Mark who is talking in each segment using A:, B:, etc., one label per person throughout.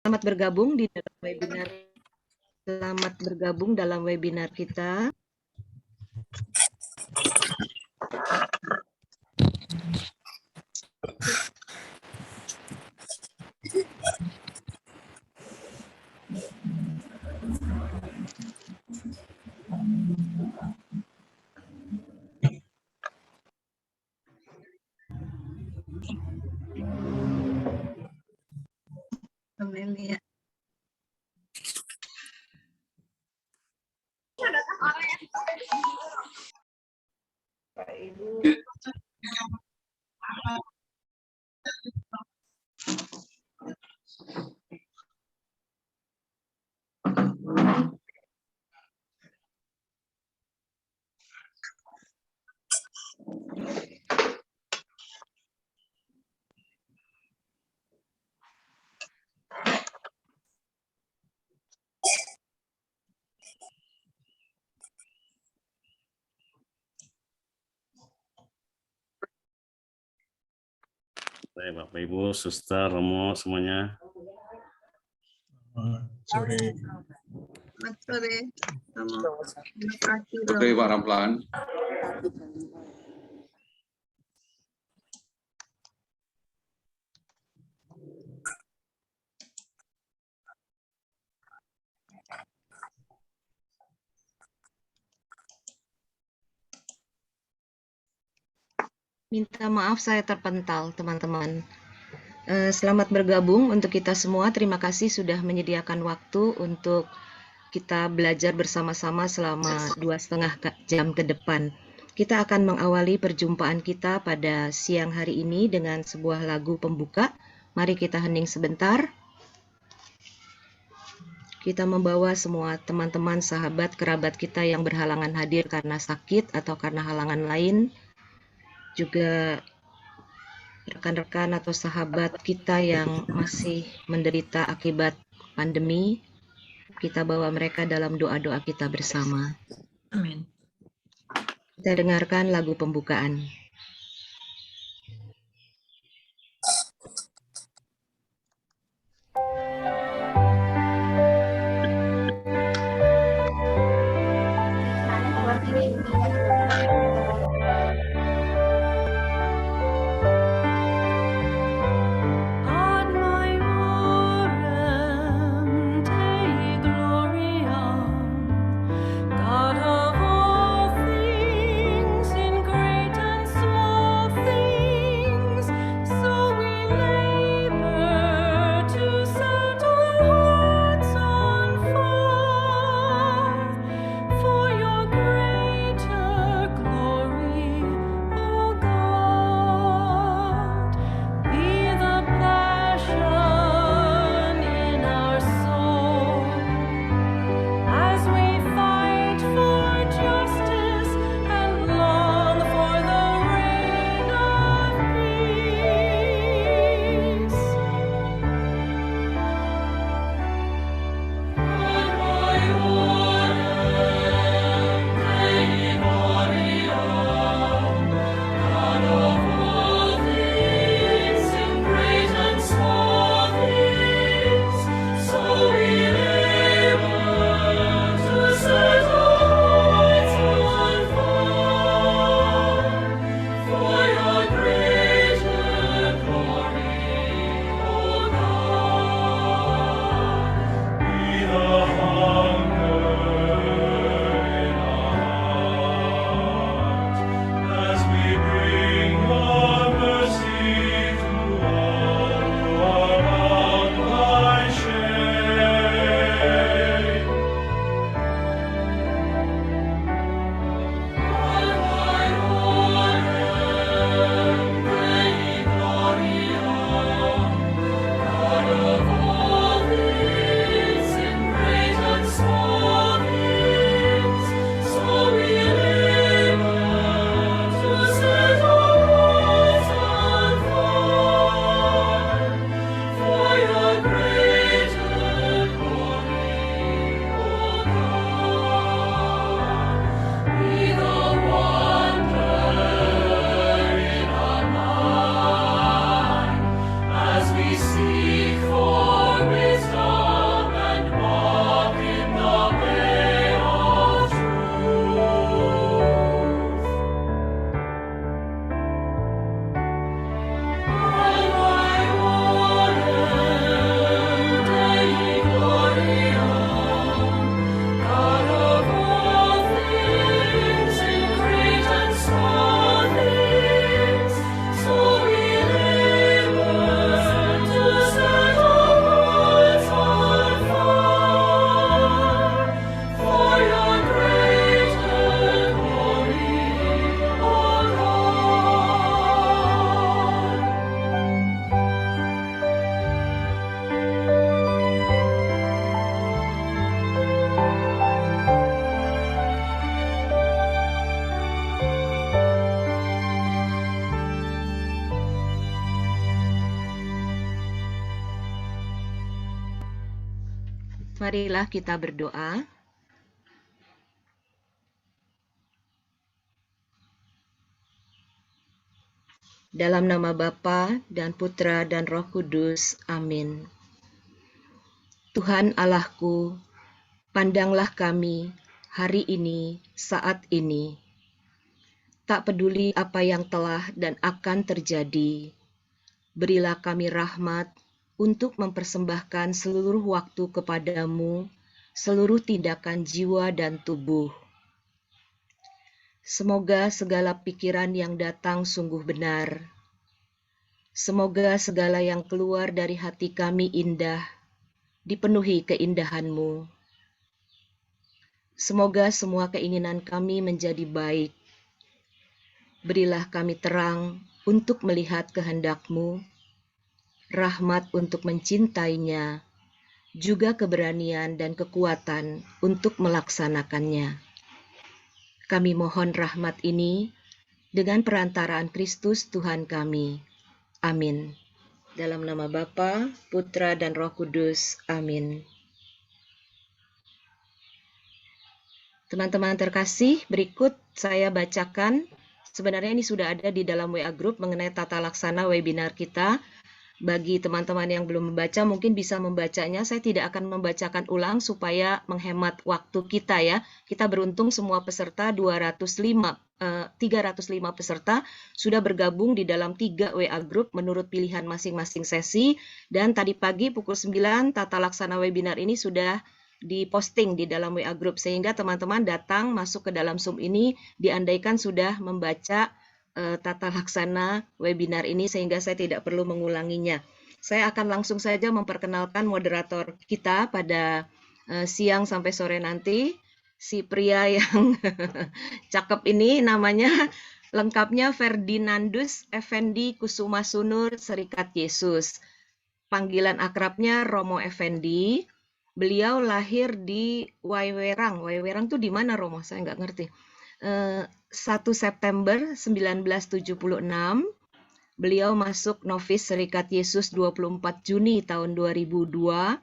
A: Selamat bergabung di dalam webinar. Selamat bergabung dalam webinar kita. Amelia. Pak Ibu.
B: Baik, Bapak Ibu, Suster, Romo, semuanya.
C: Sore.
A: Selamat sore. Terima kasih.
D: Sore, Pak Ramlan.
A: Minta maaf saya terpental, teman-teman. Selamat bergabung untuk kita semua. Terima kasih sudah menyediakan waktu untuk kita belajar bersama-sama selama 2,5 jam ke depan. Kita akan mengawali perjumpaan kita pada siang hari ini dengan sebuah lagu pembuka. Mari kita hening sebentar. Kita membawa semua teman-teman, sahabat, kerabat kita yang berhalangan hadir karena sakit atau karena halangan lain. Juga rekan-rekan atau sahabat kita yang masih menderita akibat pandemi, kita bawa mereka dalam doa-doa kita bersama.
C: Amin.
A: Kita dengarkan lagu pembukaan.
E: God of all things, in great and
A: Marilah kita berdoa. Dalam nama Bapa dan Putra dan Roh Kudus. Amin. Tuhan Allahku, pandanglah kami hari ini, saat ini. Tak peduli apa yang telah dan akan terjadi, berilah kami rahmat untuk mempersembahkan seluruh waktu kepadamu, seluruh tindakan jiwa dan tubuh. Semoga segala pikiran yang datang sungguh benar. Semoga segala yang keluar dari hati kami indah, dipenuhi keindahan-Mu. Semoga semua keinginan kami menjadi baik. Berilah kami terang untuk melihat kehendak-Mu, rahmat untuk mencintainya, juga keberanian dan kekuatan untuk melaksanakannya. Kami mohon rahmat ini dengan perantaraan Kristus Tuhan kami. Amin. Dalam nama Bapa, Putra, dan Roh Kudus. Amin. Teman-teman terkasih, berikut saya bacakan. Sebenarnya ini sudah ada di dalam WA Group mengenai tata laksana webinar kita. Bagi teman-teman yang belum membaca, mungkin bisa membacanya. Saya tidak akan membacakan ulang supaya menghemat waktu kita ya. Kita beruntung semua peserta 305 peserta sudah bergabung di dalam 3 WA Group menurut pilihan masing-masing sesi. Dan tadi pagi pukul 9 tata laksana webinar ini sudah diposting di dalam WA Group. Sehingga teman-teman datang masuk ke dalam Zoom ini diandaikan sudah membaca tata laksana webinar ini sehingga saya tidak perlu mengulanginya. Saya akan langsung saja memperkenalkan moderator kita pada siang sampai sore nanti. Si pria yang cakep ini namanya lengkapnya Ferdinandus Effendi Kusuma Sunur Serikat Yesus. Panggilan akrabnya Romo Effendi. Beliau lahir di Waiwerang. Waiwerang tuh di mana, Romo? Saya nggak ngerti. 1 September 1976, beliau masuk novis Serikat Yesus 24 Juni tahun 2002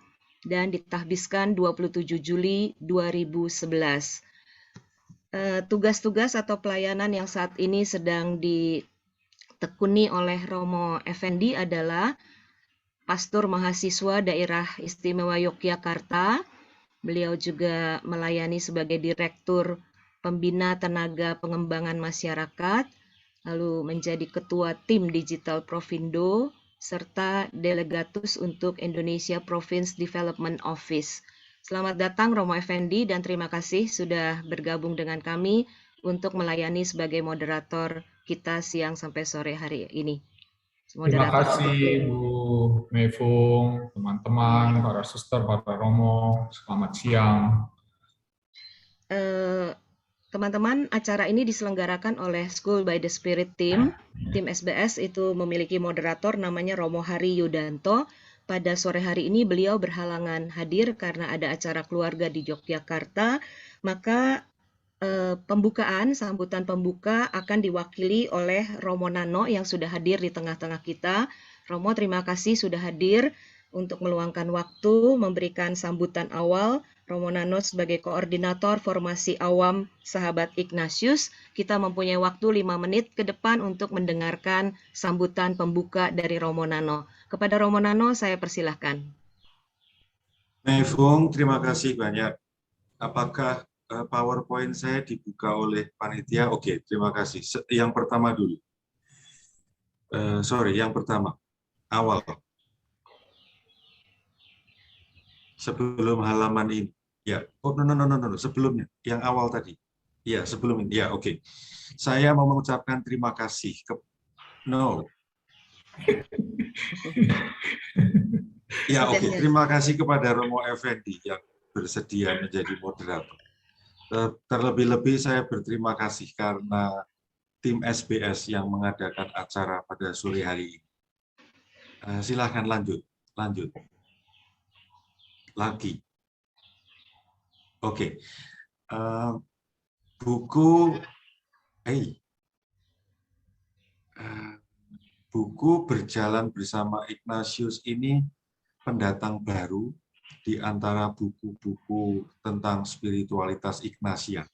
A: dan ditahbiskan 27 Juli 2011. Tugas-tugas atau pelayanan yang saat ini sedang ditekuni oleh Romo Effendi adalah Pastor Mahasiswa Daerah Istimewa Yogyakarta. Beliau juga melayani sebagai Direktur Pembina Tenaga Pengembangan Masyarakat, lalu menjadi Ketua Tim Digital Provindo, serta Delegatus untuk Indonesia Province Development Office. Selamat datang Romo Effendi dan terima kasih sudah bergabung dengan kami untuk melayani sebagai moderator kita siang sampai sore hari ini.
C: Terima kasih Bu Mevung, teman-teman, para suster, para Romo, selamat siang.
A: Teman-teman, acara ini diselenggarakan oleh School by the Spirit Team. Tim SBS itu memiliki moderator namanya Romo Hari Yudanto. Pada sore hari ini beliau berhalangan hadir karena ada acara keluarga di Yogyakarta. Maka sambutan pembuka akan diwakili oleh Romo Nano yang sudah hadir di tengah-tengah kita. Romo, terima kasih sudah hadir untuk meluangkan waktu memberikan sambutan awal. Romo Nano sebagai koordinator formasi awam Sahabat Ignatius, kita mempunyai waktu 5 menit ke depan untuk mendengarkan sambutan pembuka dari Romo Nano. Kepada Romo Nano, saya persilahkan.
D: Mevung, terima kasih banyak. Apakah PowerPoint saya dibuka oleh panitia? Oke, terima kasih. Yang pertama dulu. Yang pertama. Awal. Sebelum halaman ini. Ya, no. Sebelumnya. Yang awal tadi. Ya, sebelum ini. Ya, oke. Saya mau mengucapkan terima kasih ke... Ya, oke. Terima kasih kepada Romo Effendi yang bersedia menjadi moderator. Terlebih-lebih saya berterima kasih karena tim SBS yang mengadakan acara pada sore hari ini. Silahkan lanjut. Lagi. Oke. Buku Berjalan Bersama Ignatius ini pendatang baru di antara buku-buku tentang spiritualitas Ignatian.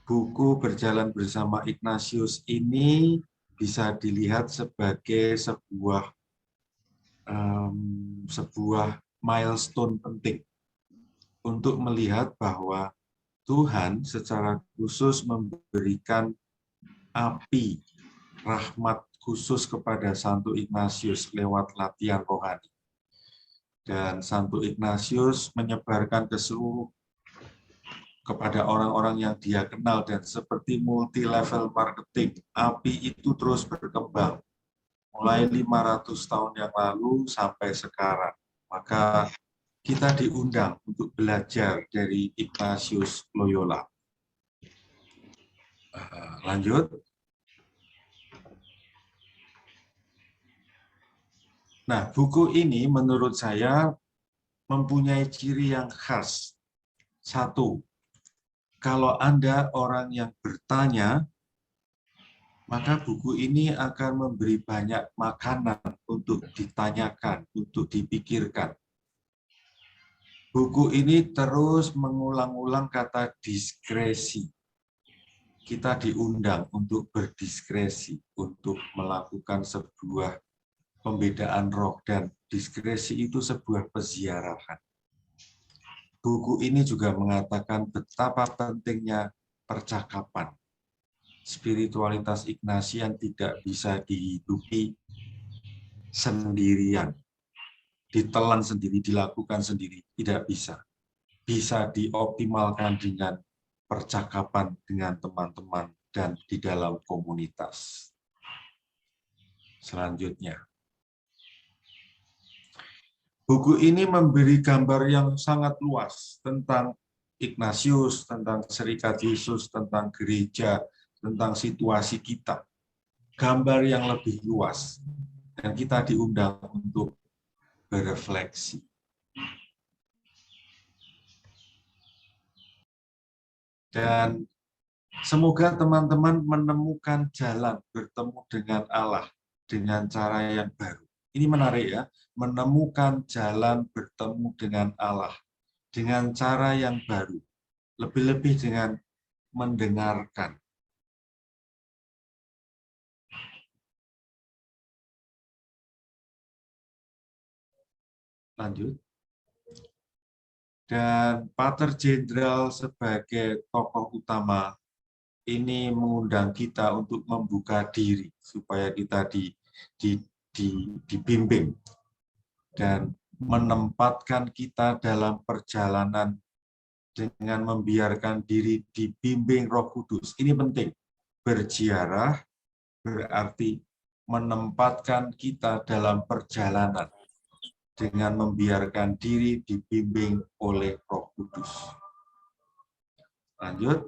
D: Buku Berjalan Bersama Ignatius ini bisa dilihat sebagai sebuah milestone penting untuk melihat bahwa Tuhan secara khusus memberikan api rahmat khusus kepada Santo Ignatius lewat latihan rohani. Dan Santo Ignatius menyebarkan kepada orang-orang yang dia kenal, dan seperti multi-level marketing, api itu terus berkembang mulai 500 tahun yang lalu sampai sekarang. Maka kita diundang untuk belajar dari Ignatius Loyola. Lanjut. Nah, buku ini menurut saya mempunyai ciri yang khas. Satu, kalau Anda orang yang bertanya, maka buku ini akan memberi banyak makanan untuk ditanyakan, untuk dipikirkan. Buku ini terus mengulang-ulang kata diskresi. Kita diundang untuk berdiskresi, untuk melakukan sebuah pembedaan roh, dan diskresi itu sebuah peziarahan. Buku ini juga mengatakan betapa pentingnya percakapan. Spiritualitas Ignatian tidak bisa dihidupi sendirian, ditelan sendiri, dilakukan sendiri, tidak bisa. Bisa dioptimalkan dengan percakapan dengan teman-teman dan di dalam komunitas. Selanjutnya, buku ini memberi gambar yang sangat luas tentang Ignatius, tentang Serikat Yesus, tentang gereja, tentang situasi kita. Gambar yang lebih luas. Dan kita diundang untuk berefleksi. Dan semoga teman-teman menemukan jalan bertemu dengan Allah dengan cara yang baru. Ini menarik ya, menemukan jalan bertemu dengan Allah dengan cara yang baru. Lebih-lebih dengan mendengarkan. Lanjut. Dan Pater Jenderal sebagai tokoh utama ini mengundang kita untuk membuka diri supaya kita dibimbing dan menempatkan kita dalam perjalanan dengan membiarkan diri dibimbing Roh Kudus. Ini penting. Berziarah berarti menempatkan kita dalam perjalanan dengan membiarkan diri dibimbing oleh Roh Kudus. Lanjut.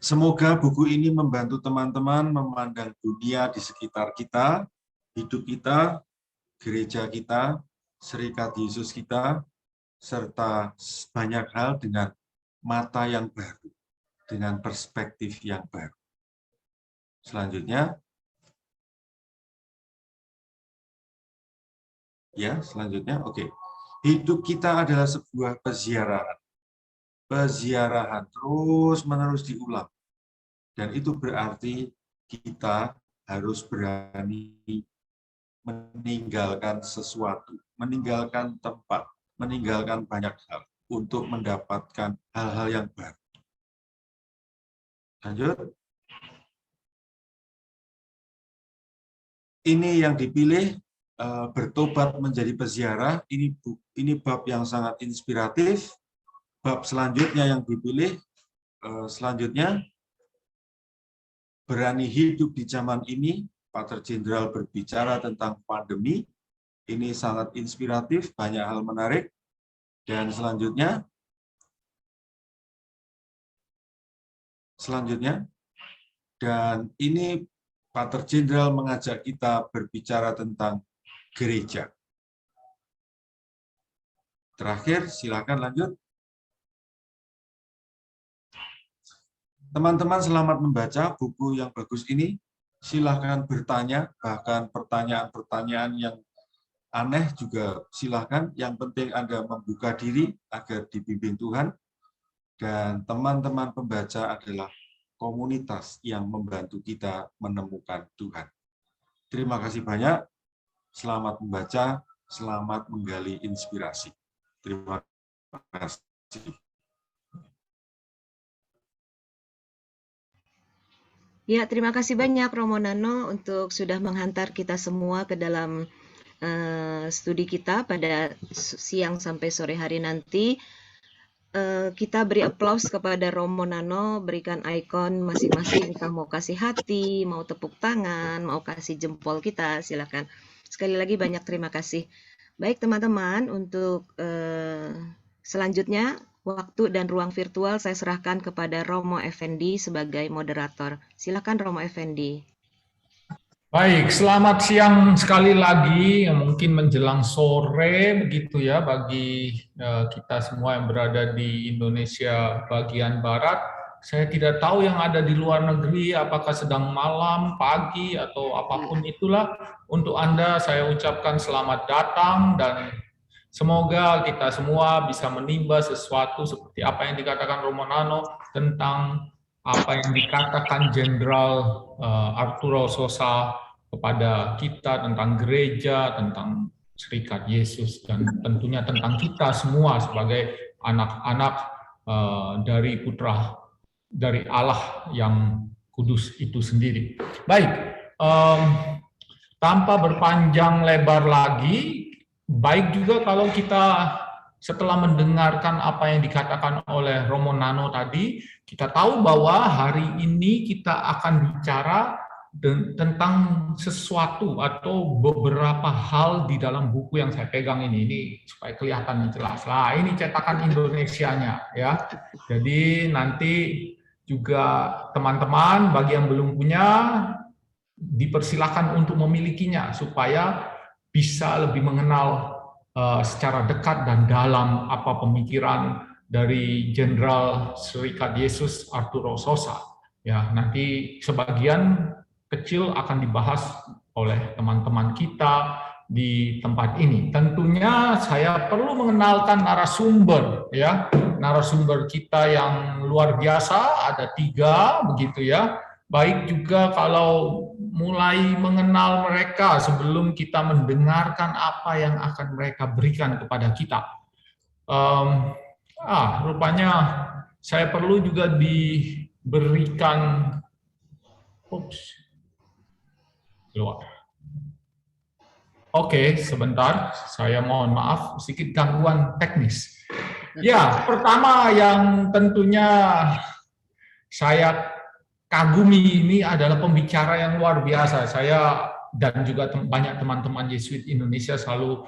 D: Semoga buku ini membantu teman-teman memandang dunia di sekitar kita, hidup kita, gereja kita, Serikat Yesus kita, serta banyak hal dengan mata yang baru, dengan perspektif yang baru. Selanjutnya, ya, selanjutnya, oke. Hidup kita adalah sebuah peziarahan. Peziarahan terus-menerus diulang. Dan itu berarti kita harus berani meninggalkan sesuatu, meninggalkan tempat, meninggalkan banyak hal untuk mendapatkan hal-hal yang baru. Lanjut. Ini yang dipilih, bertobat menjadi peziarah. Ini bab yang sangat inspiratif. Bab selanjutnya yang dipilih, selanjutnya berani hidup di zaman ini. Pater Jenderal berbicara tentang pandemi. Ini sangat inspiratif, banyak hal menarik. Dan selanjutnya, dan ini Pater Jenderal mengajak kita berbicara tentang gereja. Terakhir, silakan lanjut. Teman-teman selamat membaca buku yang bagus ini. Silakan bertanya, bahkan pertanyaan-pertanyaan yang aneh juga silahkan, yang penting Anda membuka diri agar dibimbing Tuhan, dan teman-teman pembaca adalah komunitas yang membantu kita menemukan Tuhan. Terima kasih banyak, selamat membaca, selamat menggali inspirasi. Terima kasih.
A: Ya, terima kasih banyak Romo Nano untuk sudah menghantar kita semua ke dalam studi kita pada siang sampai sore hari nanti. Kita beri aplaus kepada Romo Nano, berikan ikon masing-masing, entah mau kasih hati, mau tepuk tangan, mau kasih jempol kita, silakan. Sekali lagi banyak terima kasih. Baik teman-teman, untuk selanjutnya waktu dan ruang virtual saya serahkan kepada Romo Effendi sebagai moderator. Silakan Romo Effendi.
C: Baik, selamat siang sekali lagi, mungkin menjelang sore begitu ya bagi kita semua yang berada di Indonesia bagian barat. Saya tidak tahu yang ada di luar negeri apakah sedang malam, pagi atau apapun itulah. Untuk Anda saya ucapkan selamat datang dan semoga kita semua bisa menimba sesuatu seperti apa yang dikatakan Romo Nano tentang apa yang dikatakan Jenderal Arturo Sosa kepada kita tentang gereja, tentang Serikat Yesus, dan tentunya tentang kita semua sebagai anak-anak dari putra dari Allah yang kudus itu sendiri. Baik, tanpa berpanjang lebar lagi, baik juga kalau kita setelah mendengarkan apa yang dikatakan oleh Romo Nano tadi, kita tahu bahwa hari ini kita akan bicara tentang sesuatu atau beberapa hal di dalam buku yang saya pegang ini supaya kelihatan jelas. Lah, ini cetakan Indonesianya ya. Jadi nanti juga teman-teman bagi yang belum punya dipersilakan untuk memilikinya supaya bisa lebih mengenal secara dekat dan dalam apa pemikiran dari Jenderal Serikat Yesus Arturo Sosa. Ya, nanti sebagian kecil akan dibahas oleh teman-teman kita di tempat ini. Tentunya saya perlu mengenalkan narasumber, ya, narasumber kita yang luar biasa, ada 3 begitu ya. Baik juga kalau mulai mengenal mereka sebelum kita mendengarkan apa yang akan mereka berikan kepada kita. Rupanya saya perlu juga diberikan, keluar. Oke, sebentar, saya mohon maaf, sedikit gangguan teknis. Ya, pertama yang tentunya saya kagumi ini adalah pembicara yang luar biasa. Saya dan juga banyak teman-teman Yesuit Indonesia selalu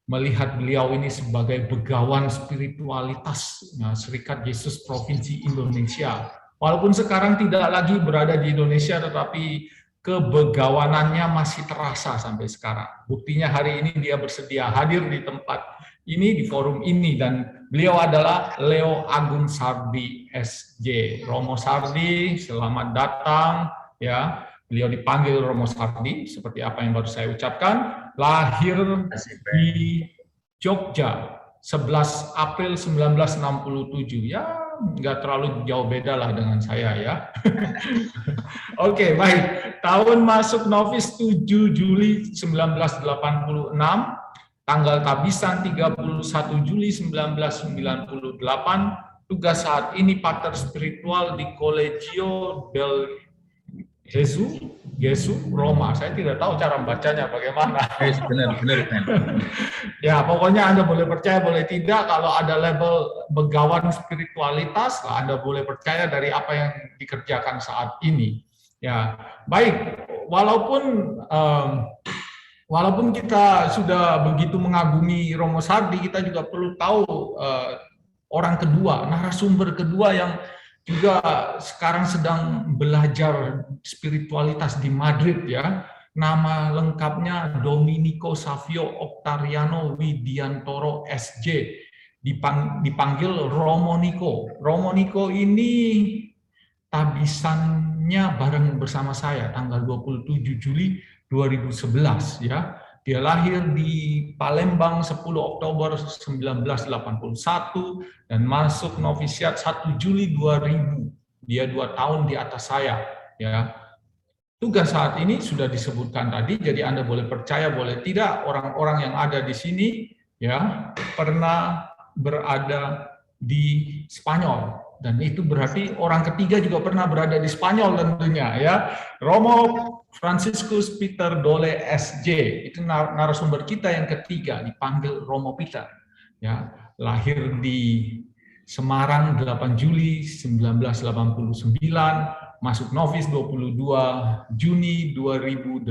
C: melihat beliau ini sebagai begawan spiritualitas Serikat Yesus Provinsi Indonesia. Walaupun sekarang tidak lagi berada di Indonesia, tetapi kebegawanannya masih terasa sampai sekarang. Buktinya hari ini dia bersedia hadir di tempat ini, di forum ini, dan beliau adalah Leo Agung Sardi SJ. Romo Sardi, selamat datang. Ya, beliau dipanggil Romo Sardi, seperti apa yang baru saya ucapkan. Lahir di Jogja, 11 April 1967. Ya, nggak terlalu jauh beda lah dengan saya ya. Oke, baik. Tahun masuk novis 7 Juli 1986, tanggal tabisan 31 Juli 1998, tugas saat ini pater spiritual di Collegio del Gesù, Roma. Saya tidak tahu cara membacanya bagaimana.
E: Benar.
C: Ya, pokoknya Anda boleh percaya, boleh tidak. Kalau ada label begawan spiritualitas, Anda boleh percaya dari apa yang dikerjakan saat ini. Ya, baik. Walaupun kita sudah begitu mengagumi Romo Sardi, kita juga perlu tahu orang kedua, narasumber kedua yang juga sekarang sedang belajar spiritualitas di Madrid ya. Nama lengkapnya Domenico Savio Octaviano Widiantoro SJ. Dipanggil Romo Niko. Romo Niko ini tabisannya bareng bersama saya tanggal 27 Juli 2011 ya. Dia lahir di Palembang 10 Oktober 1981 dan masuk novisiat 1 Juli 2000. Dia 2 tahun di atas saya, ya. Tugas saat ini sudah disebutkan tadi, jadi Anda boleh percaya, boleh tidak, orang-orang yang ada di sini ya pernah berada di Spanyol, dan itu berarti orang ketiga juga pernah berada di Spanyol tentunya ya. Romo Franciscus Peter Dole SJ, itu narasumber kita yang ketiga, dipanggil Romo Peter. Ya, lahir di Semarang 8 Juli 1989, masuk novis 22 Juni 2008,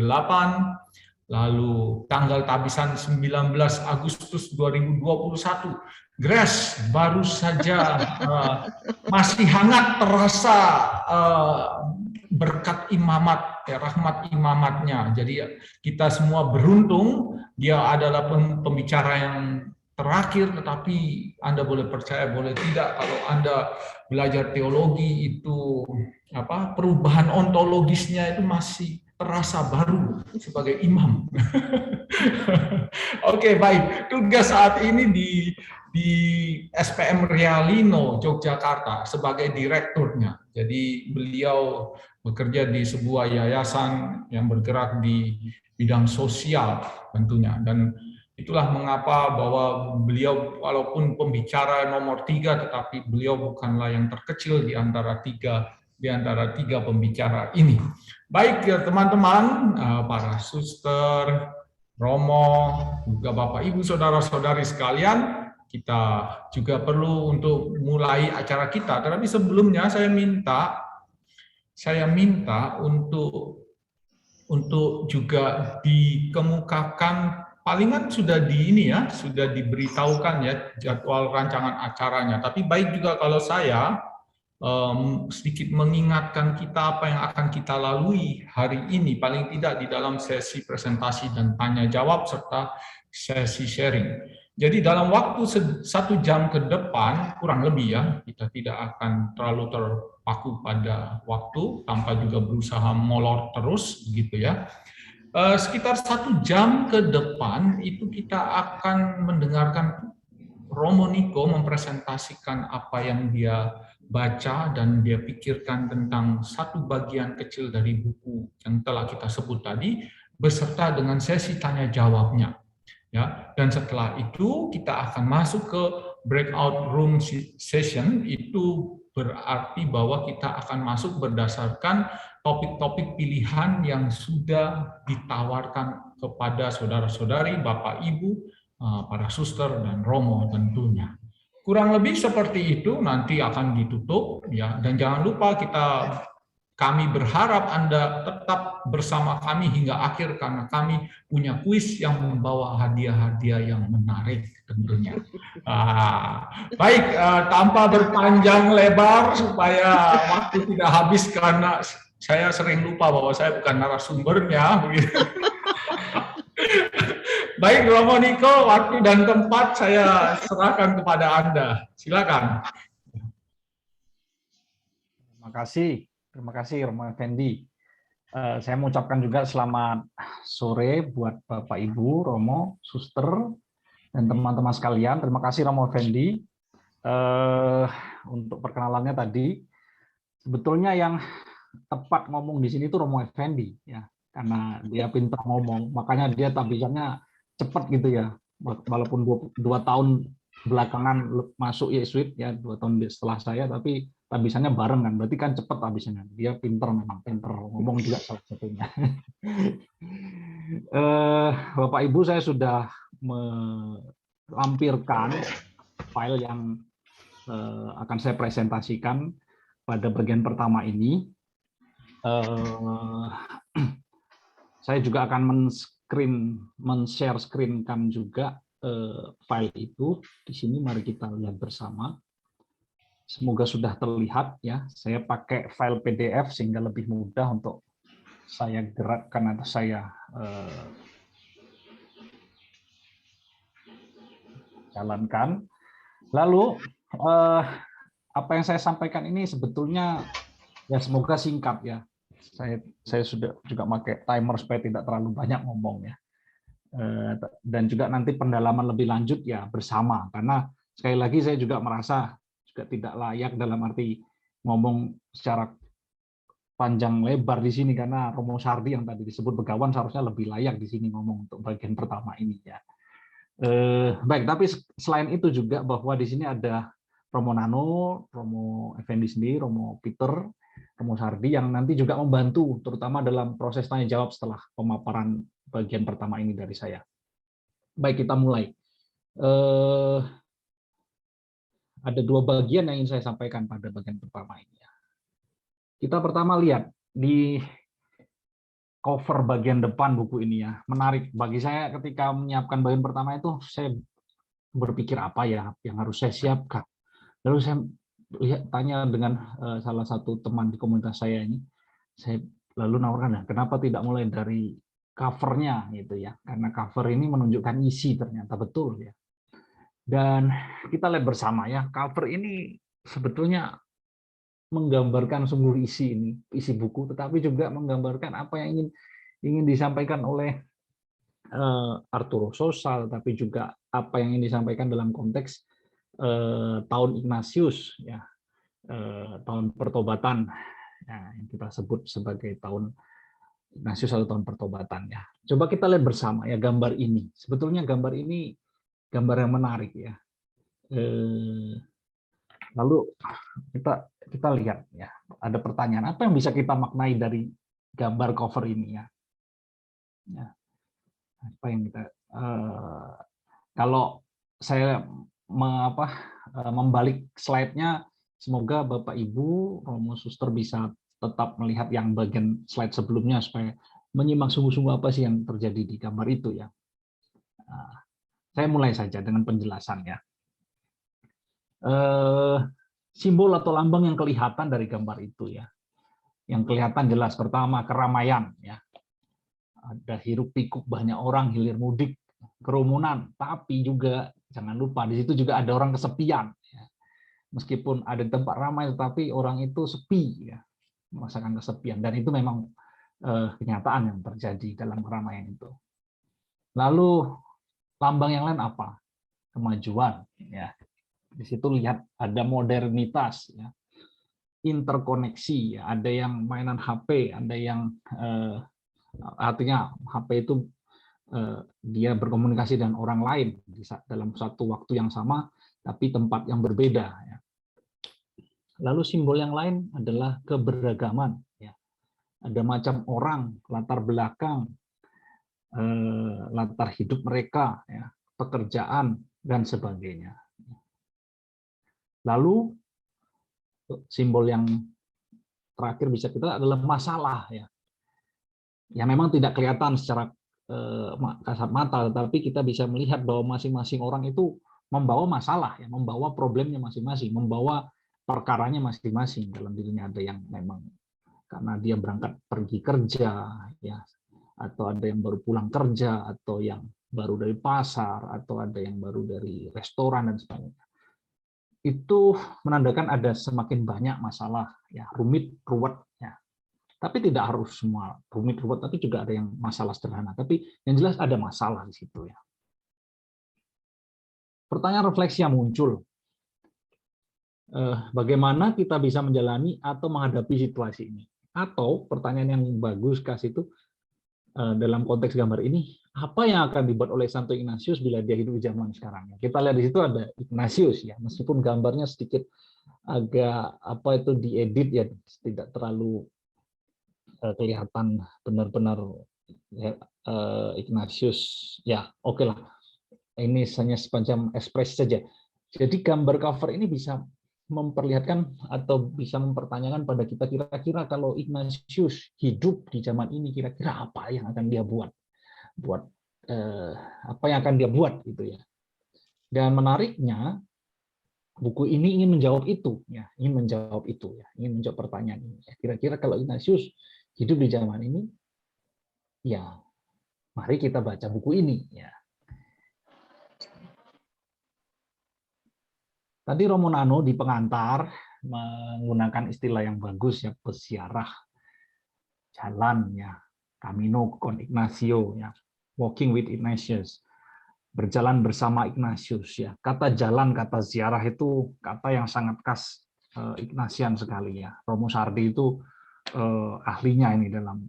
C: lalu tanggal tabisan 19 Agustus 2021. Grace baru saja masih hangat terasa berkat imamat, ya, rahmat imamatnya. Jadi kita semua beruntung, dia adalah pembicara yang terakhir, tetapi Anda boleh percaya, boleh tidak, kalau Anda belajar teologi itu perubahan ontologisnya itu masih terasa baru sebagai imam. Oke, baik. Tugas saat ini di SPM Realino, Yogyakarta, sebagai direkturnya. Jadi beliau bekerja di sebuah yayasan yang bergerak di bidang sosial tentunya. Dan itulah mengapa bahwa beliau walaupun pembicara nomor 3, tetapi beliau bukanlah yang terkecil di antara tiga pembicara ini. Baik ya teman-teman, para suster, Romo, juga Bapak Ibu, saudara-saudari sekalian, kita juga perlu untuk mulai acara kita. Tetapi sebelumnya saya minta untuk juga dikemukakan, palingan sudah sudah diberitahukan ya jadwal rancangan acaranya. Tapi baik juga kalau saya sedikit mengingatkan kita apa yang akan kita lalui hari ini, paling tidak di dalam sesi presentasi dan tanya jawab serta sesi sharing. Jadi dalam waktu 1 jam ke depan, kurang lebih ya, kita tidak akan terlalu terpaku pada waktu, tanpa juga berusaha molor terus, begitu ya. Sekitar 1 jam ke depan itu kita akan mendengarkan Romo Niko mempresentasikan apa yang dia baca dan dia pikirkan tentang satu bagian kecil dari buku yang telah kita sebut tadi, beserta dengan sesi tanya jawabnya. Ya, dan setelah itu kita akan masuk ke breakout room session. Itu berarti bahwa kita akan masuk berdasarkan topik-topik pilihan yang sudah ditawarkan kepada saudara-saudari, Bapak Ibu, para suster dan Romo tentunya. Kurang lebih seperti itu, nanti akan ditutup ya. Dan jangan lupa kami berharap Anda tetap bersama kami hingga akhir, karena kami punya kuis yang membawa hadiah-hadiah yang menarik tentunya. Baik, tanpa berpanjang lebar supaya waktu tidak habis, karena saya sering lupa bahwa saya bukan narasumbernya. Baik, Romo Niko, waktu dan tempat saya serahkan kepada Anda. Silakan.
E: Terima kasih Romo Effendi. Saya mengucapkan juga selamat sore buat Bapak Ibu, Romo, Suster, dan teman-teman sekalian. Terima kasih Romo Effendi untuk perkenalannya tadi. Sebetulnya yang tepat ngomong di sini itu Romo Effendi, ya, karena dia pintar ngomong, makanya dia tabisannya cepat gitu ya. Walaupun 2 tahun belakangan masuk Yesuit ya, 2 tahun setelah saya, tapi tabisannya bareng kan, berarti kan cepat tabisannya. Dia pintar, memang pintar ngomong juga salah satunya. Bapak Ibu, saya sudah melampirkan file yang akan saya presentasikan pada bagian pertama ini. Saya juga akan men-share screen-kan juga file itu di sini. Mari kita lihat bersama. Semoga sudah terlihat ya. Saya pakai file PDF sehingga lebih mudah untuk saya gerakkan atau saya jalankan. Lalu apa yang saya sampaikan ini sebetulnya ya semoga singkat ya. Saya sudah juga pakai timer supaya tidak terlalu banyak ngomong ya. dan juga nanti pendalaman lebih lanjut ya bersama, karena sekali lagi saya juga merasa juga tidak layak dalam arti ngomong secara panjang lebar di sini, karena Romo Sardi yang tadi disebut begawan seharusnya lebih layak di sini ngomong untuk bagian pertama ini ya. Baik, tapi selain itu juga bahwa di sini ada Romo Nano, Romo Effendi sendiri, Romo Peter, Romo Sardi yang nanti juga membantu terutama dalam proses tanya jawab setelah pemaparan bagian pertama ini dari saya. Baik, kita mulai. Ada dua bagian yang ingin saya sampaikan pada bagian pertama ini. Kita pertama lihat di cover bagian depan buku ini ya, menarik bagi saya ketika menyiapkan bagian pertama itu. Saya berpikir apa ya yang harus saya siapkan. Lalu saya tanya dengan salah satu teman di komunitas saya ini, saya lalu nawarkan, kenapa tidak mulai dari covernya gitu ya, karena cover ini menunjukkan isi, ternyata betul ya. Dan kita lihat bersama ya, cover ini sebetulnya menggambarkan sungguh isi buku, tetapi juga menggambarkan apa yang ingin disampaikan oleh Arturo Sosal, tapi juga apa yang ingin disampaikan dalam konteks tahun Ignatius ya, tahun pertobatan ya, yang kita sebut sebagai tahun Ignatius atau tahun pertobatan ya. Coba kita lihat bersama ya gambar ini. Sebetulnya gambar ini gambar yang menarik ya. Lalu kita lihat ya, ada pertanyaan apa yang bisa kita maknai dari gambar cover ini ya. Ya. Apa yang kita kalau saya membalik slide-nya, semoga Bapak Ibu, Romo Suster bisa tetap melihat yang bagian slide sebelumnya supaya menyimak sungguh-sungguh apa sih yang terjadi di gambar itu ya. Saya mulai saja dengan penjelasannya. Simbol atau lambang yang kelihatan dari gambar itu ya. Yang kelihatan jelas pertama keramaian ya. Ada hiruk pikuk banyak orang, hilir mudik, kerumunan, tapi juga jangan lupa di situ juga ada orang kesepian ya. Meskipun ada tempat ramai tetapi orang itu sepi ya, merasakan kesepian, dan itu memang kenyataan yang terjadi dalam keramaian itu. Lalu lambang yang lain apa? Kemajuan ya. Di situ lihat ada modernitas ya. Interkoneksi ya, ada yang mainan HP, ada yang artinya HP itu dia berkomunikasi dengan orang lain dalam satu waktu yang sama tapi tempat yang berbeda ya. Lalu simbol yang lain adalah keberagaman ya. Ada macam orang, latar belakang, latar hidup mereka ya, pekerjaan dan sebagainya. Lalu simbol yang terakhir bisa kita adalah masalah ya. Ya memang tidak kelihatan secara kasat mata, tetapi kita bisa melihat bahwa masing-masing orang itu membawa masalah, ya, membawa problemnya masing-masing, membawa perkaranya masing-masing. Dalam dirinya ada yang memang karena dia berangkat pergi kerja, ya, atau ada yang baru pulang kerja, atau yang baru dari pasar, atau ada yang baru dari restoran dan sebagainya. Itu menandakan ada semakin banyak masalah, ya, rumit, ruwet, ya. Tapi tidak harus semua rumit ruwet, tapi juga ada yang masalah sederhana. Tapi yang jelas ada masalah di situ ya. Pertanyaan refleksi yang muncul, bagaimana kita bisa menjalani atau menghadapi situasi ini? Atau pertanyaan yang bagus kasih itu dalam konteks gambar ini, apa yang akan dibuat oleh Santo Ignatius bila dia hidup di zaman sekarang? Kita lihat di situ ada Ignatius ya, meskipun gambarnya sedikit agak apa itu diedit ya, tidak terlalu kelihatan benar-benar ya, Ignatius ya, oke lah, ini hanya semacam ekspresi saja. Jadi gambar cover ini bisa memperlihatkan atau bisa mempertanyakan pada kita, kira-kira kalau Ignatius hidup di zaman ini, kira-kira apa yang akan dia buat apa yang akan dia buat gitu ya. Dan menariknya buku ini ingin menjawab itu ya, ingin menjawab pertanyaan ini. Kira-kira kalau Ignatius hidup di zaman ini, ya mari kita baca buku ini ya. Tadi Romo Nano di pengantar menggunakan istilah yang bagus ya, pesiarah jalan ya, camino con Ignacio ya. walking with Ignatius, berjalan bersama Ignatius ya. Kata jalan, kata ziarah itu kata yang sangat khas Ignatian sekali ya. Romo Sardi itu ahlinya ini dalam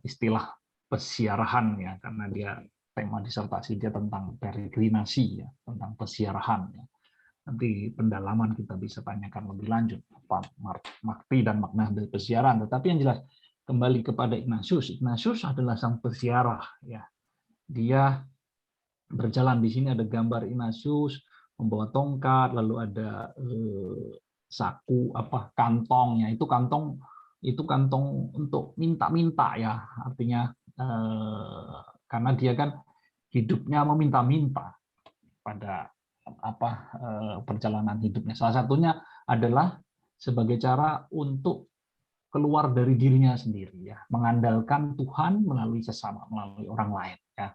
E: istilah pesiarahan ya, karena dia tema disertasi dia tentang peregrinasi ya, tentang pesiarahan ya. Nanti pendalaman kita bisa tanyakan lebih lanjut apa makti dan makna dari pesiaran. Tetapi yang jelas kembali kepada Ignatius. Ignatius adalah sang pesiarah ya. Dia berjalan, di sini ada gambar Ignatius membawa tongkat, lalu ada saku kantongnya. Itu kantong untuk minta-minta ya. Artinya karena dia kan hidupnya meminta-minta pada perjalanan hidupnya. Salah satunya adalah sebagai cara untuk keluar dari dirinya sendiri ya, mengandalkan Tuhan melalui sesama, melalui orang lain ya.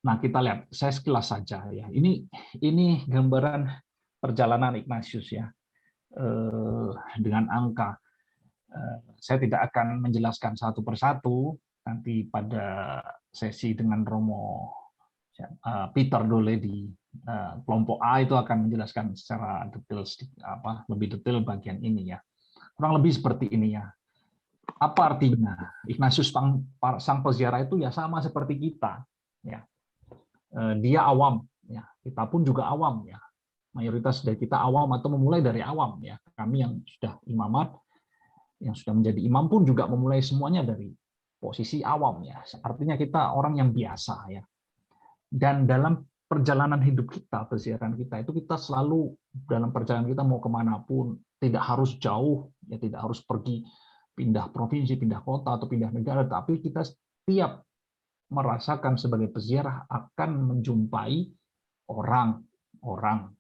E: Nah, kita lihat, saya sekilas saja ya. Ini gambaran perjalanan Ignatius ya. Dengan angka. Saya tidak akan menjelaskan satu persatu, nanti pada sesi dengan Romo Peter Dole di kelompok A itu akan menjelaskan secara detail lebih detail bagian ini ya. Kurang lebih seperti ini ya. Apa artinya? Ignatius sang peziarah itu ya sama seperti kita ya. Dia awam ya. Kita pun juga awam ya. Mayoritas dari kita awam atau memulai dari awam ya. Kami yang sudah imamat, yang sudah menjadi imam pun juga memulai semuanya dari posisi awam ya. Artinya kita orang yang biasa ya. Dan dalam perjalanan hidup kita, pesiaran kita itu kita selalu dalam perjalanan kita mau kemanapun, tidak harus jauh, ya tidak harus pergi pindah provinsi, pindah kota atau pindah negara, tapi kita setiap merasakan sebagai peziarah akan menjumpai orang-orang,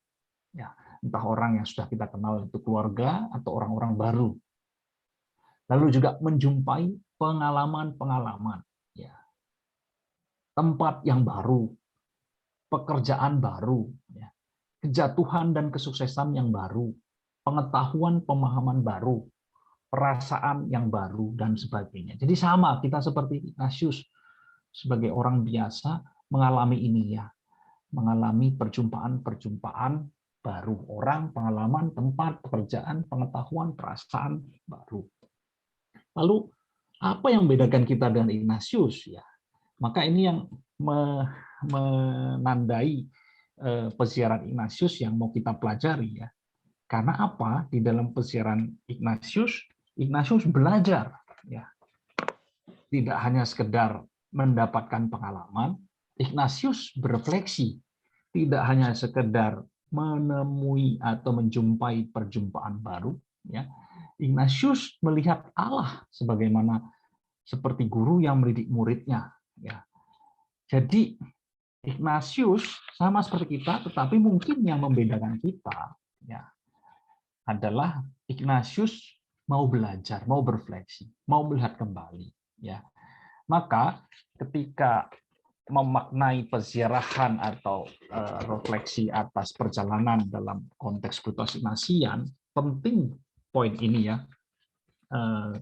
E: ya entah orang yang sudah kita kenal itu keluarga atau orang-orang baru. Lalu juga menjumpai pengalaman-pengalaman, ya tempat yang baru, pekerjaan baru, ya, kejatuhan dan kesuksesan yang baru, pengetahuan, pemahaman baru, perasaan yang baru, dan sebagainya. Jadi sama, kita seperti Ignatius sebagai orang biasa mengalami ini ya, mengalami perjumpaan-perjumpaan baru, orang, pengalaman, tempat, pekerjaan, pengetahuan, perasaan baru. Lalu apa yang membedakan kita dengan Ignatius ya? Maka ini yang menandai pesiaran Ignatius yang mau kita pelajari ya. Karena apa? Di dalam pesiaran Ignatius belajar ya. Tidak hanya sekedar mendapatkan pengalaman, Ignatius berefleksi. Tidak hanya sekedar menemui atau menjumpai perjumpaan baru ya. Ignatius melihat Allah sebagaimana seperti guru yang mendidik muridnya ya. Jadi Ignatius sama seperti kita, tetapi mungkin yang membedakan kita ya adalah Ignatius mau belajar, mau berefleksi, mau melihat kembali ya. Maka ketika memaknai peziarahan atau refleksi atas perjalanan dalam konteks spiritualitas Ignatian, penting poin ini ya.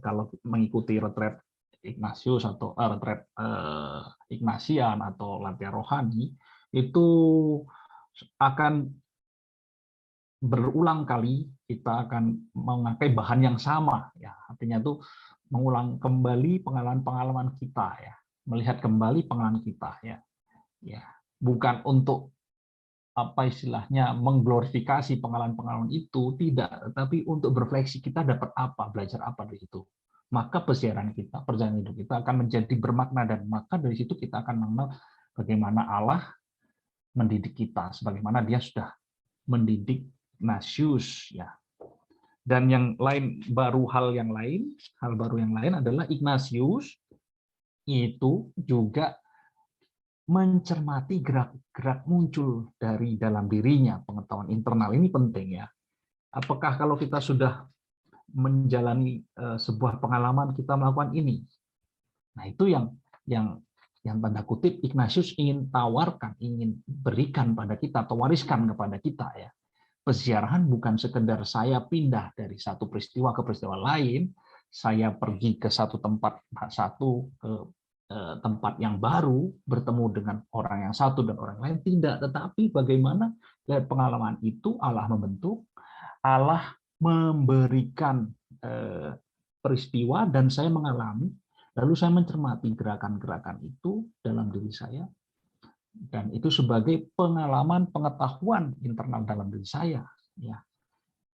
E: Kalau mengikuti retret Ignatius atau retret Ignatian atau latihan rohani itu akan berulang kali kita akan memakai bahan yang sama ya, artinya itu mengulang kembali pengalaman-pengalaman kita ya, melihat kembali pengalaman kita ya, bukan untuk apa istilahnya mengglorifikasi pengalaman-pengalaman itu, tidak, tetapi untuk berefleksi kita dapat apa, belajar apa dari itu. Maka pesiaran kita, perjalanan hidup kita akan menjadi bermakna, dan maka dari situ kita akan mengenal bagaimana Allah mendidik kita, sebagaimana Dia sudah mendidik Ignatius ya. Dan yang lain, hal baru yang lain adalah Ignatius itu juga mencermati gerak-gerak muncul dari dalam dirinya, pengetahuan internal ini penting ya. Apakah kalau kita sudah menjalani sebuah pengalaman kita melakukan ini? Nah, itu yang tanda kutip Ignatius ingin tawarkan, ingin berikan pada kita atau wariskan kepada kita ya. Peziarahan bukan sekedar saya pindah dari satu peristiwa ke peristiwa lain, saya pergi ke satu tempat ke tempat yang baru, bertemu dengan orang yang satu dan orang lain, tidak. Tetapi bagaimana dari pengalaman itu Allah membentuk, Allah memberikan peristiwa dan saya mengalami, lalu saya mencermati gerakan-gerakan itu dalam diri saya, dan itu sebagai pengalaman pengetahuan internal dalam diri saya, ya.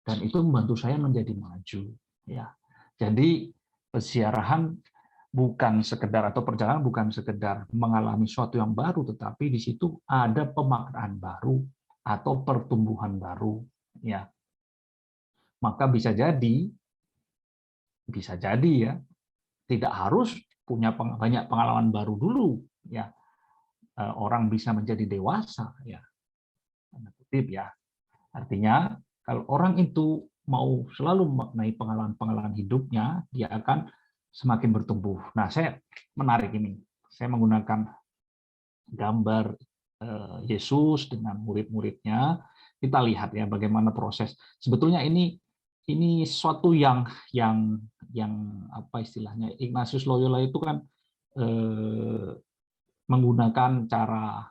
E: Dan itu membantu saya menjadi maju, ya. Jadi peziarahan bukan sekedar, atau perjalanan bukan sekedar mengalami sesuatu yang baru, tetapi di situ ada pemaknaan baru atau pertumbuhan baru, ya. Maka bisa jadi ya, tidak harus punya banyak pengalaman baru dulu, ya. Orang bisa menjadi dewasa, ya. Tanda kutip, ya. Artinya kalau orang itu mau selalu memaknai pengalaman-pengalaman hidupnya, dia akan semakin bertumbuh. Nah, saya menarik ini. Saya menggunakan gambar Yesus dengan murid-muridnya. Kita lihat ya bagaimana proses. Sebetulnya ini suatu yang apa istilahnya, Ignatius Loyola itu kan menggunakan cara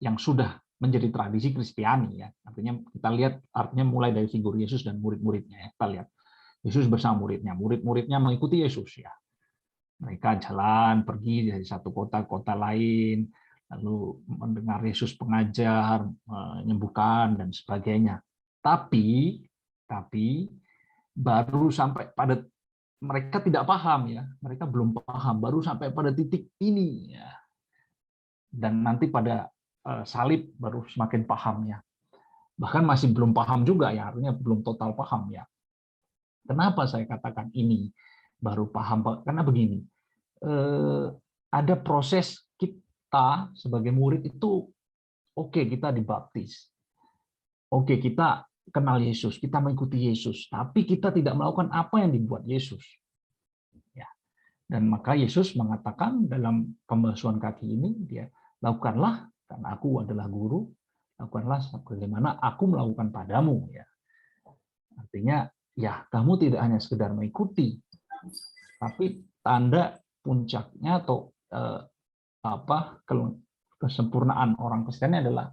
E: yang sudah menjadi tradisi Kristiani, ya. Artinya kita lihat, artinya mulai dari figur Yesus dan murid-muridnya, ya. Kita lihat Yesus bersama murid-muridnya mengikuti Yesus, ya. Mereka jalan pergi dari satu kota ke kota lain, lalu mendengar Yesus pengajar, menyembuhkan dan sebagainya. Tapi baru sampai pada, mereka tidak paham, ya. Mereka belum paham, baru sampai pada titik ini, ya. Dan nanti pada salib baru semakin paham, ya. Bahkan masih belum paham juga, ya, artinya belum total paham, ya. Kenapa saya katakan ini baru paham? Karena begini, ada proses kita sebagai murid itu, oke, kita dibaptis, oke, kita kenal Yesus, kita mengikuti Yesus, tapi kita tidak melakukan apa yang dibuat Yesus, ya. Dan maka Yesus mengatakan dalam pembasuhan kaki ini, dia lakukanlah, karena aku adalah guru, lakukanlah bagaimana aku melakukan padamu, ya. Artinya, ya, kamu tidak hanya sekedar mengikuti, tapi tanda puncaknya atau kesempurnaan orang Kristen adalah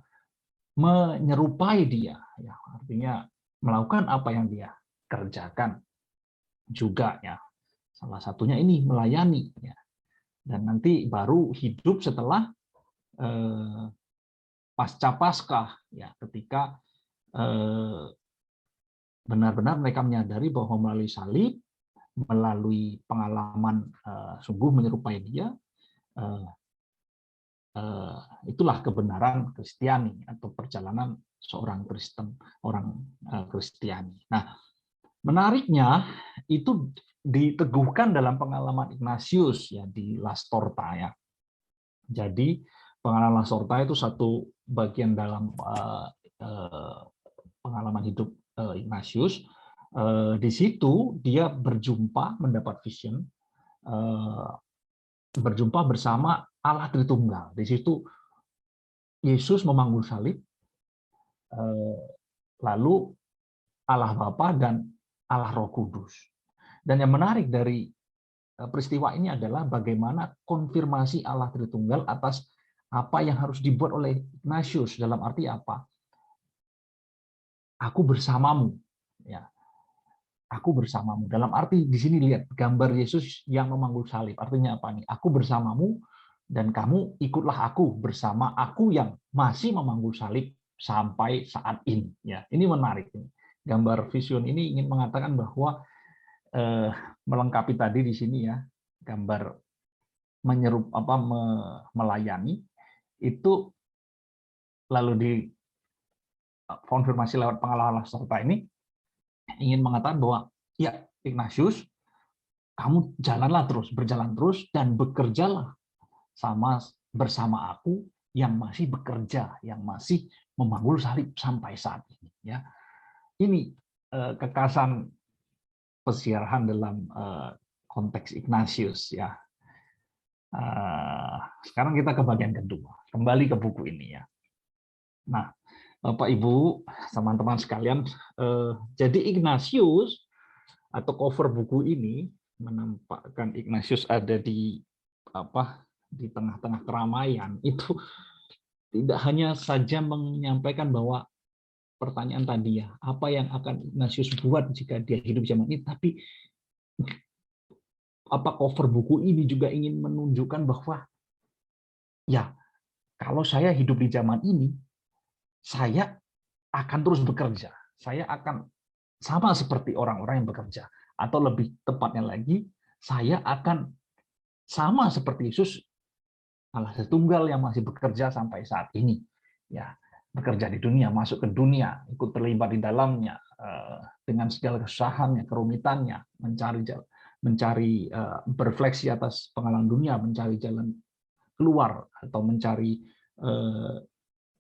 E: menyerupai dia, ya. Artinya melakukan apa yang dia kerjakan juga, ya. Salah satunya ini melayani, ya. Dan nanti baru hidup setelah pasca Paskah, ya, ketika benar-benar mereka menyadari bahwa melalui salib, melalui pengalaman sungguh menyerupai dia, itulah kebenaran Kristiani atau perjalanan seorang Kristen, orang Kristiani. Nah, menariknya itu diteguhkan dalam pengalaman Ignatius, ya, di Las Torta, ya. Jadi pengalaman Las Torta itu satu bagian dalam pengalaman hidup Ignatius. Di situ dia berjumpa, mendapat vision, berjumpa bersama Allah Tritunggal. Di situ Yesus memanggul salib, lalu Allah Bapa dan Allah Roh Kudus. Dan yang menarik dari peristiwa ini adalah bagaimana konfirmasi Allah Tritunggal atas apa yang harus dibuat oleh Ignatius. Dalam arti apa? Aku bersamamu, ya. Aku bersamamu. Dalam arti di sini lihat gambar Yesus yang memanggul salib. Artinya apa nih? Aku bersamamu dan kamu ikutlah aku bersama aku yang masih memanggul salib sampai saat ini. Ya, ini menarik. Gambar vision ini ingin mengatakan bahwa melengkapi tadi di sini, ya, gambar melayani itu lalu dikonfirmasi lewat pengalaman serta ini ingin mengatakan bahwa, ya, Ignatius, kamu berjalan terus dan bekerjalah bersama aku yang masih bekerja, yang masih memanggul salib sampai saat ini, ya. Ini kekasan peziarahan dalam konteks Ignatius, ya. Sekarang kita ke bagian kedua, kembali ke buku ini, ya. Nah, Bapak Ibu, teman-teman sekalian, jadi Ignatius atau cover buku ini menampakkan Ignatius ada di tengah-tengah keramaian, itu tidak hanya saja menyampaikan bahwa pertanyaan tadi ya, apa yang akan Ignatius buat jika dia hidup zaman ini, tapi cover buku ini juga ingin menunjukkan bahwa ya, kalau saya hidup di zaman ini, saya akan terus bekerja. Saya akan sama seperti orang-orang yang bekerja. Atau lebih tepatnya lagi, saya akan sama seperti Yesus, Allah Tritunggal yang masih bekerja sampai saat ini. Ya, bekerja di dunia, masuk ke dunia, ikut terlibat di dalamnya, dengan segala kesusahannya, kerumitannya, mencari berefleksi atas pengalaman dunia, mencari jalan keluar, atau mencari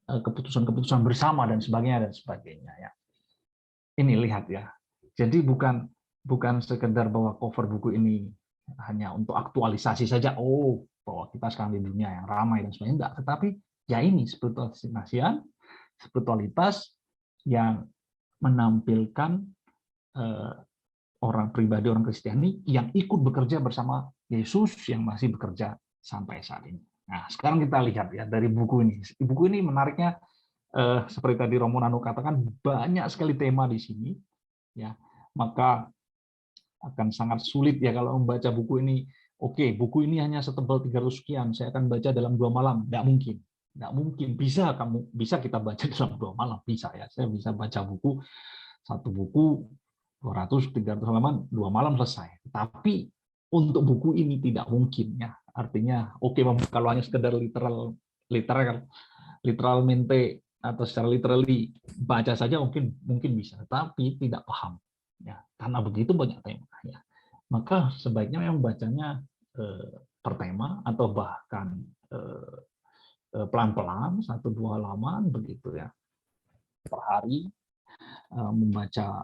E: keputusan-keputusan bersama dan sebagainya ya. Ini lihat ya. Jadi bukan sekedar bahwa cover buku ini hanya untuk aktualisasi saja, bahwa kita sekarang di dunia yang ramai dan sebagainya, enggak, tetapi ya ini spiritualitas yang menampilkan orang pribadi, orang Kristiani yang ikut bekerja bersama Yesus yang masih bekerja sampai saat ini. Nah, sekarang kita lihat ya dari buku ini. Buku ini menariknya, seperti tadi Romo Nano katakan, banyak sekali tema di sini. Ya, maka akan sangat sulit ya kalau membaca buku ini. Oke, buku ini hanya setebal 300 sekian, saya akan baca dalam 2 malam. Nggak mungkin. Nggak mungkin. Bisa kita baca dalam 2 malam. Bisa ya. Saya bisa baca satu buku 200-300 halaman 2 malam selesai. Tapi untuk buku ini tidak mungkin ya. Artinya kalau hanya sekedar literalmente atau secara literally baca saja mungkin bisa, tapi tidak paham ya, karena begitu banyak tema ya. Maka sebaiknya yang bacanya per tema atau bahkan pelan-pelan 1-2 halaman begitu ya per hari, membaca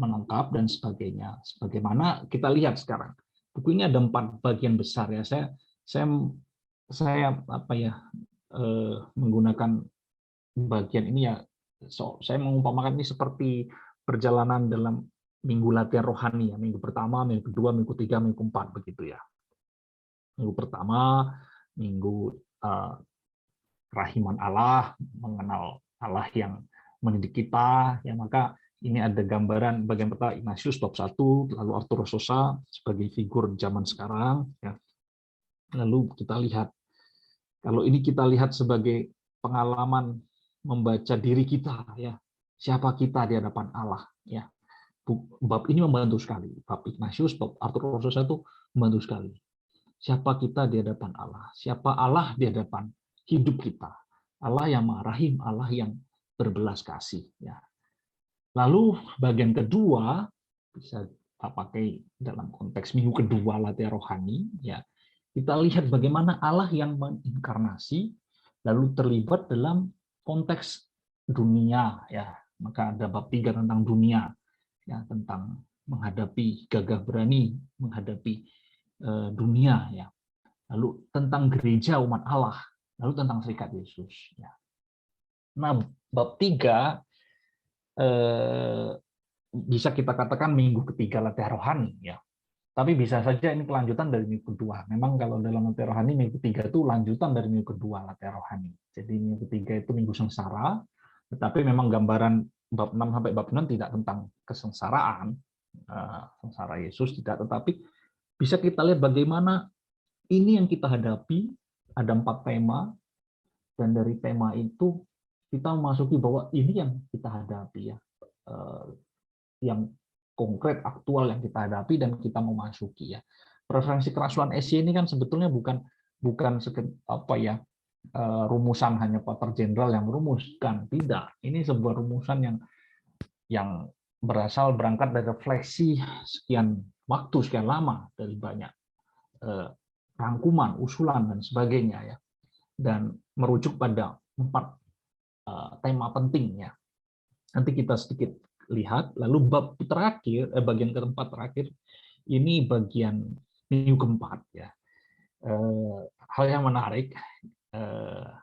E: menangkap dan sebagainya. Sebagaimana kita lihat sekarang, buku ini ada 4 bagian besar ya. Saya menggunakan bagian ini ya. Saya mengumpamakan ini seperti perjalanan dalam minggu latihan rohani ya. Minggu pertama, minggu kedua, minggu ketiga, minggu keempat begitu ya. Minggu pertama, minggu kerahiman Allah, mengenal Allah yang mendidik kita ya. Maka ini ada gambaran bagian pertama Ignatius bab 1, lalu Arturo Sosa sebagai figur zaman sekarang ya. Lalu kita lihat, kalau ini kita lihat sebagai pengalaman membaca diri kita ya. Siapa kita di hadapan Allah ya. Bab ini membantu sekali. Bab Ignatius, bab Arturo Sosa itu membantu sekali. Siapa kita di hadapan Allah? Siapa Allah di hadapan hidup kita? Allah yang Maha Rahim, Allah yang berbelas kasih ya. Lalu bagian kedua bisa pakai dalam konteks minggu kedua latihan rohani ya. Kita lihat bagaimana Allah yang menginkarnasi lalu terlibat dalam konteks dunia ya. Maka ada bab 3 tentang dunia ya, tentang menghadapi gagah berani menghadapi dunia ya. Lalu tentang gereja umat Allah, lalu tentang serikat Yesus ya. Nah, bab 3 bisa kita katakan minggu ketiga latihan rohani ya. Tapi bisa saja ini kelanjutan dari minggu kedua. Memang kalau dalam latihan rohani minggu ketiga itu lanjutan dari minggu kedua latihan rohani. Jadi minggu ketiga itu minggu sengsara, tetapi memang gambaran bab 6 sampai bab 6 tidak tentang kesengsaraan, sengsara Yesus tidak, tetapi bisa kita lihat bagaimana ini yang kita hadapi, ada 4 tema, dan dari tema itu kita memasuki bahwa ini yang kita hadapi ya, yang konkret, aktual yang kita hadapi dan kita memasuki ya. Preferensi kerasulan SY ini kan sebetulnya bukan rumusan hanya Pater Jenderal yang merumuskan, tidak. Ini sebuah rumusan yang berangkat dari refleksi sekian waktu, sekian lama dari banyak rangkuman, usulan dan sebagainya ya. Dan merujuk pada 4 tema penting ya. Nanti kita sedikit lihat. Lalu bab terakhir, bagian keempat terakhir, ini bagian minggu keempat ya. Hal yang menarik,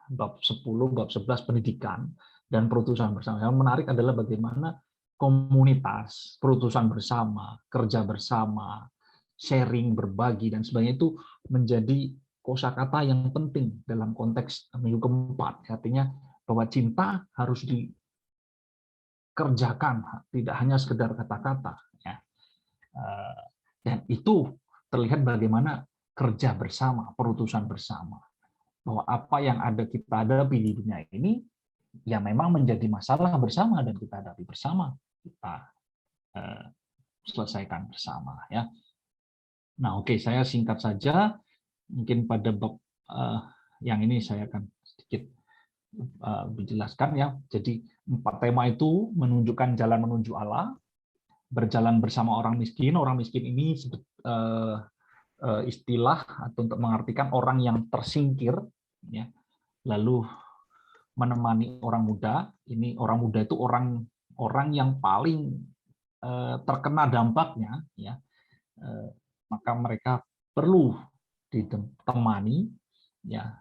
E: bab 10, bab 11 pendidikan dan perutusan bersama. Yang menarik adalah bagaimana komunitas, perutusan bersama, kerja bersama, sharing, berbagi, dan sebagainya itu menjadi kosakata yang penting dalam konteks minggu keempat. Artinya bahwa cinta harus dikerjakan, tidak hanya sekedar kata-kata. Ya. Dan itu terlihat bagaimana kerja bersama, perutusan bersama. Bahwa apa yang ada kita hadapi di dunia ini, ya memang menjadi masalah bersama dan kita hadapi bersama, kita selesaikan bersama. Ya. Nah, oke, saya singkat saja. Mungkin pada bab yang ini saya akan sedikit dijelaskan ya. Jadi 4 tema itu menunjukkan jalan menuju Allah, berjalan bersama orang miskin. Orang miskin ini istilah atau untuk mengartikan orang yang tersingkir, ya. Lalu menemani orang muda. Ini orang muda itu orang yang paling terkena dampaknya, ya. Maka mereka perlu ditemani, ya.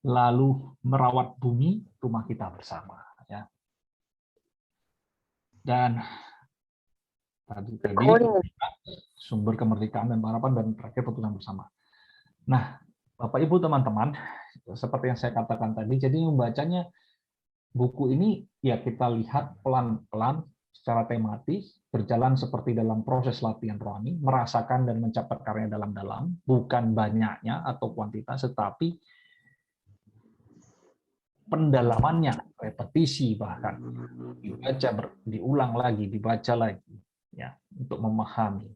E: Lalu merawat bumi, rumah kita bersama, ya. Dan tadi sumber kemerdekaan dan harapan, dan terakhir perutusan bersama. Nah, Bapak Ibu teman-teman, seperti yang saya katakan tadi, jadi membacanya buku ini ya kita lihat pelan-pelan secara tematis, berjalan seperti dalam proses latihan rohani, merasakan dan mencapai karya dalam-dalam, bukan banyaknya atau kuantitas, tetapi pendalamannya, repetisi bahkan, dibaca, diulang lagi, dibaca lagi, ya, untuk memahami.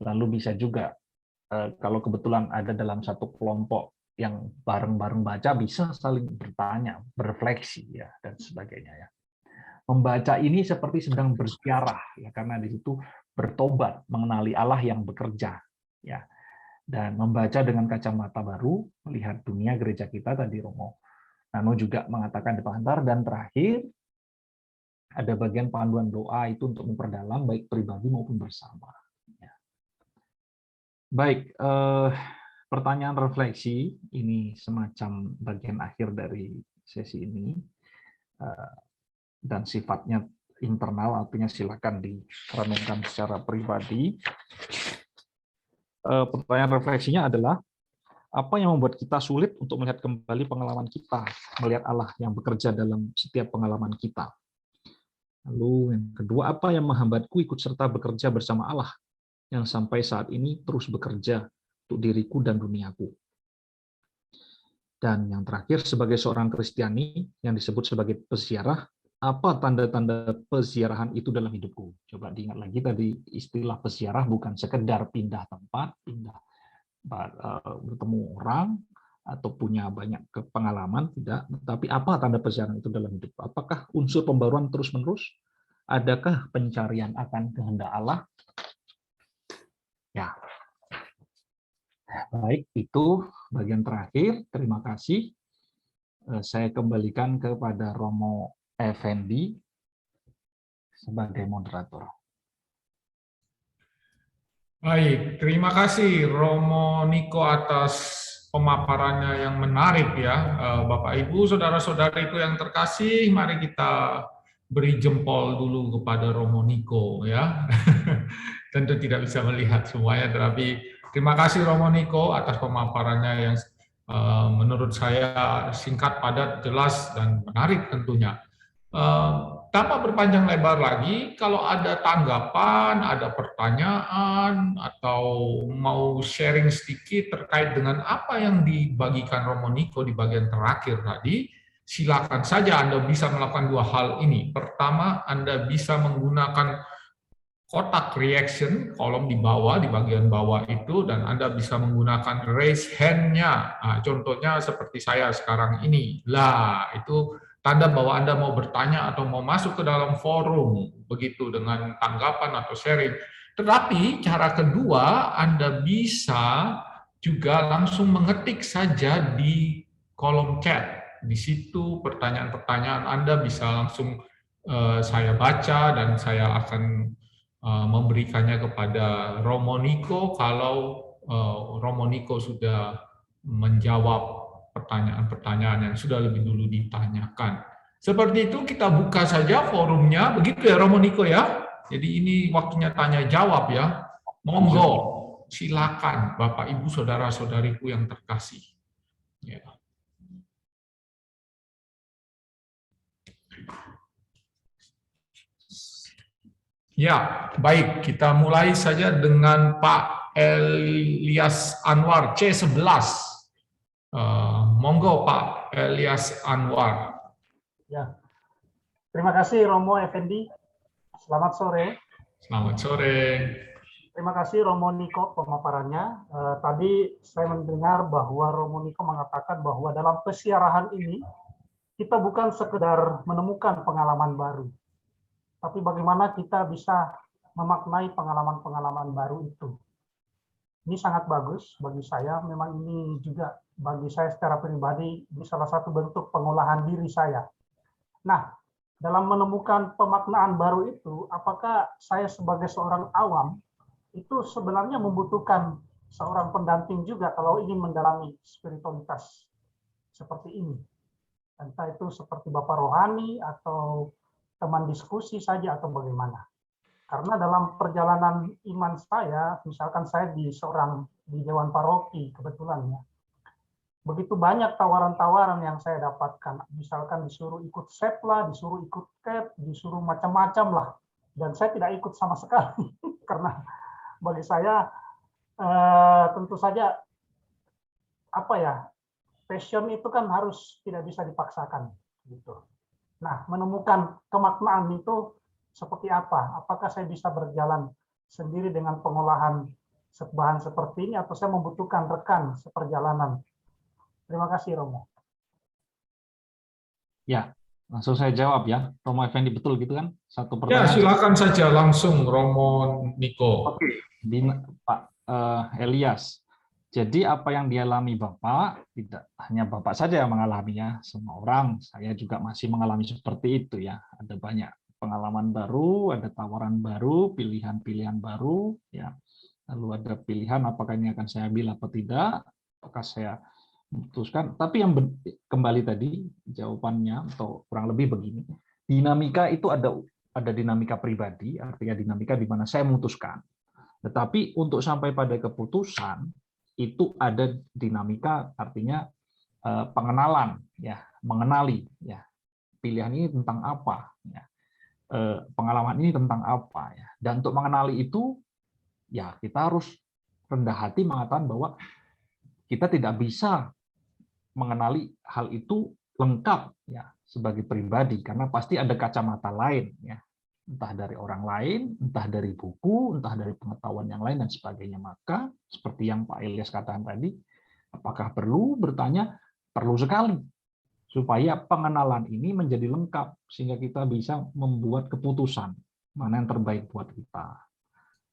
E: Lalu bisa juga kalau kebetulan ada dalam satu kelompok yang bareng-bareng baca, bisa saling bertanya, berefleksi, ya, dan sebagainya, ya. Membaca ini seperti sedang berziarah, ya, karena di situ bertobat, mengenali Allah yang bekerja, ya, dan membaca dengan kacamata baru, melihat dunia gereja kita tadi Romo Nano juga mengatakan di pengantar, dan terakhir ada bagian panduan doa itu untuk memperdalam baik pribadi maupun bersama. Ya. Baik, pertanyaan refleksi ini semacam bagian akhir dari sesi ini. Dan sifatnya internal, artinya silakan direnungkan secara pribadi. Pertanyaan refleksinya adalah, apa yang membuat kita sulit untuk melihat kembali pengalaman kita, melihat Allah yang bekerja dalam setiap pengalaman kita? Lalu yang kedua, apa yang menghambatku ikut serta bekerja bersama Allah yang sampai saat ini terus bekerja untuk diriku dan duniaku? Dan yang terakhir, sebagai seorang Kristiani yang disebut sebagai peziarah, apa tanda-tanda peziarahan itu dalam hidupku? Coba diingat lagi tadi, istilah peziarah bukan sekedar pindah tempat, bertemu orang, atau punya banyak pengalaman, tidak. Tapi apa tanda peziarahan itu dalam hidup? Apakah unsur pembaruan terus-menerus? Adakah pencarian akan kehendak Allah? Ya. Baik, itu bagian terakhir. Terima kasih. Saya kembalikan kepada Romo Effendi sebagai moderator.
C: Baik, terima kasih Romo Niko atas pemaparannya yang menarik ya. Bapak Ibu, saudara-saudariku yang terkasih, mari kita beri jempol dulu kepada Romo Niko ya. Tentu tidak bisa melihat semuanya, tetapi terima kasih Romo Niko atas pemaparannya yang menurut saya singkat, padat, jelas, dan menarik tentunya. Tanpa berpanjang lebar lagi, kalau ada tanggapan, ada pertanyaan, atau mau sharing sedikit terkait dengan apa yang dibagikan Romo Niko di bagian terakhir tadi, silakan saja. Anda bisa melakukan 2 hal ini. Pertama, Anda bisa menggunakan kotak reaction, kolom di bawah, di bagian bawah itu, dan Anda bisa menggunakan raise hand-nya. Nah, contohnya seperti saya sekarang ini. Lah, itu tanda bahwa Anda mau bertanya atau mau masuk ke dalam forum, begitu, dengan tanggapan atau sharing. Tetapi cara kedua, Anda bisa juga langsung mengetik saja di kolom chat. Di situ pertanyaan-pertanyaan Anda bisa langsung saya baca, dan saya akan memberikannya kepada Romo Niko kalau Romo Niko sudah menjawab pertanyaan-pertanyaan yang sudah lebih dulu ditanyakan. Seperti itu kita buka saja forumnya, begitu ya Romo Niko ya. Jadi ini waktunya tanya jawab ya. Monggo, silakan Bapak Ibu saudara-saudariku yang terkasih. Ya. Ya, baik. Kita mulai saja dengan Pak Elias Anwar, C11. Monggo Pak Elias Anwar.
F: Ya, terima kasih Romo Effendi. Selamat sore.
C: Selamat sore.
F: Terima kasih Romo Niko pemaparannya. Tadi saya mendengar bahwa Romo Niko mengatakan bahwa dalam pesiarahan ini kita bukan sekedar menemukan pengalaman baru, tapi bagaimana kita bisa memaknai pengalaman-pengalaman baru itu. Ini sangat bagus bagi saya. Memang ini juga bagi saya secara pribadi ini salah satu bentuk pengolahan diri saya. Nah, dalam menemukan pemaknaan baru itu, apakah saya sebagai seorang awam itu sebenarnya membutuhkan seorang pendamping juga kalau ingin mendalami spiritualitas seperti ini? Entah itu seperti Bapak Rohani atau teman diskusi saja atau bagaimana? Karena dalam perjalanan iman saya, misalkan saya di Dewan Paroki kebetulan ya, begitu banyak tawaran-tawaran yang saya dapatkan. Misalkan disuruh ikut SEP lah, disuruh ikut CAP, disuruh macam-macam lah. Dan saya tidak ikut sama sekali. Karena bagi saya tentu saja passion itu kan harus tidak bisa dipaksakan gitu. Nah, menemukan kemaknaan itu seperti apa? Apakah saya bisa berjalan sendiri dengan pengolahan bahan seperti ini atau saya membutuhkan rekan seperjalanan? Terima kasih Romo.
E: Ya, langsung saya jawab ya. Romo Effendi, betul gitu kan? Satu
C: Ya,
E: pertanyaan.
C: silakan saja langsung Romo Niko.
E: Oke, Pak Elias. Jadi apa yang dialami Bapak, tidak hanya Bapak saja yang mengalaminya, semua orang, saya juga masih mengalami seperti itu ya. Ada banyak pengalaman baru, ada tawaran baru, pilihan-pilihan baru, ya. Lalu ada pilihan apakah ini akan saya ambil atau tidak, apakah saya memutuskan. Tapi yang kembali tadi jawabannya atau kurang lebih begini, dinamika itu ada dinamika pribadi, artinya dinamika di mana saya memutuskan. Tetapi untuk sampai pada keputusan itu ada dinamika, artinya pengenalan, ya, mengenali, ya, pilihan ini tentang apa, ya, pengalaman ini tentang apa, ya. Dan untuk mengenali itu, ya kita harus rendah hati mengatakan bahwa kita tidak bisa mengenali hal itu lengkap, ya, sebagai pribadi, karena pasti ada kacamata lain, ya. Entah dari orang lain, entah dari buku, entah dari pengetahuan yang lain, dan sebagainya. Maka, seperti yang Pak Elias katakan tadi, apakah perlu bertanya? Perlu sekali. Supaya pengenalan ini menjadi lengkap, sehingga kita bisa membuat keputusan, mana yang terbaik buat kita.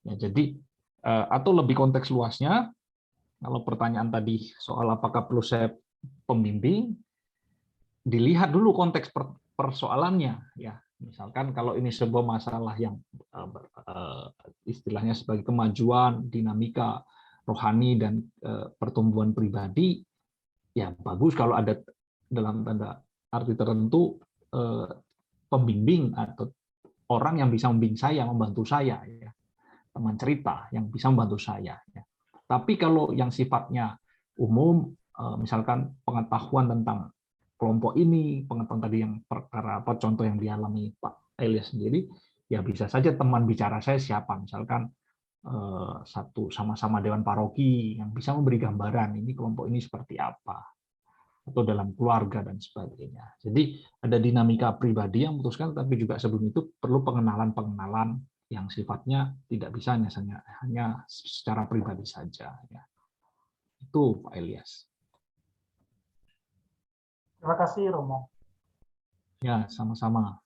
E: Ya, jadi, atau lebih konteks luasnya, kalau pertanyaan tadi soal apakah perlu saya pembimbing, dilihat dulu konteks persoalannya, ya. Misalkan kalau ini sebuah masalah yang istilahnya sebagai kemajuan, dinamika rohani dan pertumbuhan pribadi, ya bagus kalau ada dalam tanda arti tertentu pembimbing atau orang yang bisa membimbing saya, membantu saya, ya, teman cerita yang bisa membantu saya. Ya. Tapi kalau yang sifatnya umum, misalkan pengetahuan tentang kelompok ini, pengetahuan tadi yang perkara apa contoh yang dialami Pak Elias sendiri, ya bisa saja teman bicara saya siapa, misalkan satu sama-sama Dewan Paroki yang bisa memberi gambaran ini kelompok ini seperti apa, atau dalam keluarga dan sebagainya. Jadi ada dinamika pribadi yang memutuskan, tapi juga sebelum itu perlu pengenalan-pengenalan yang sifatnya tidak bisa hanya secara pribadi saja. Ya. Itu Pak Elias.
F: Terima kasih Romo.
E: Ya, sama-sama.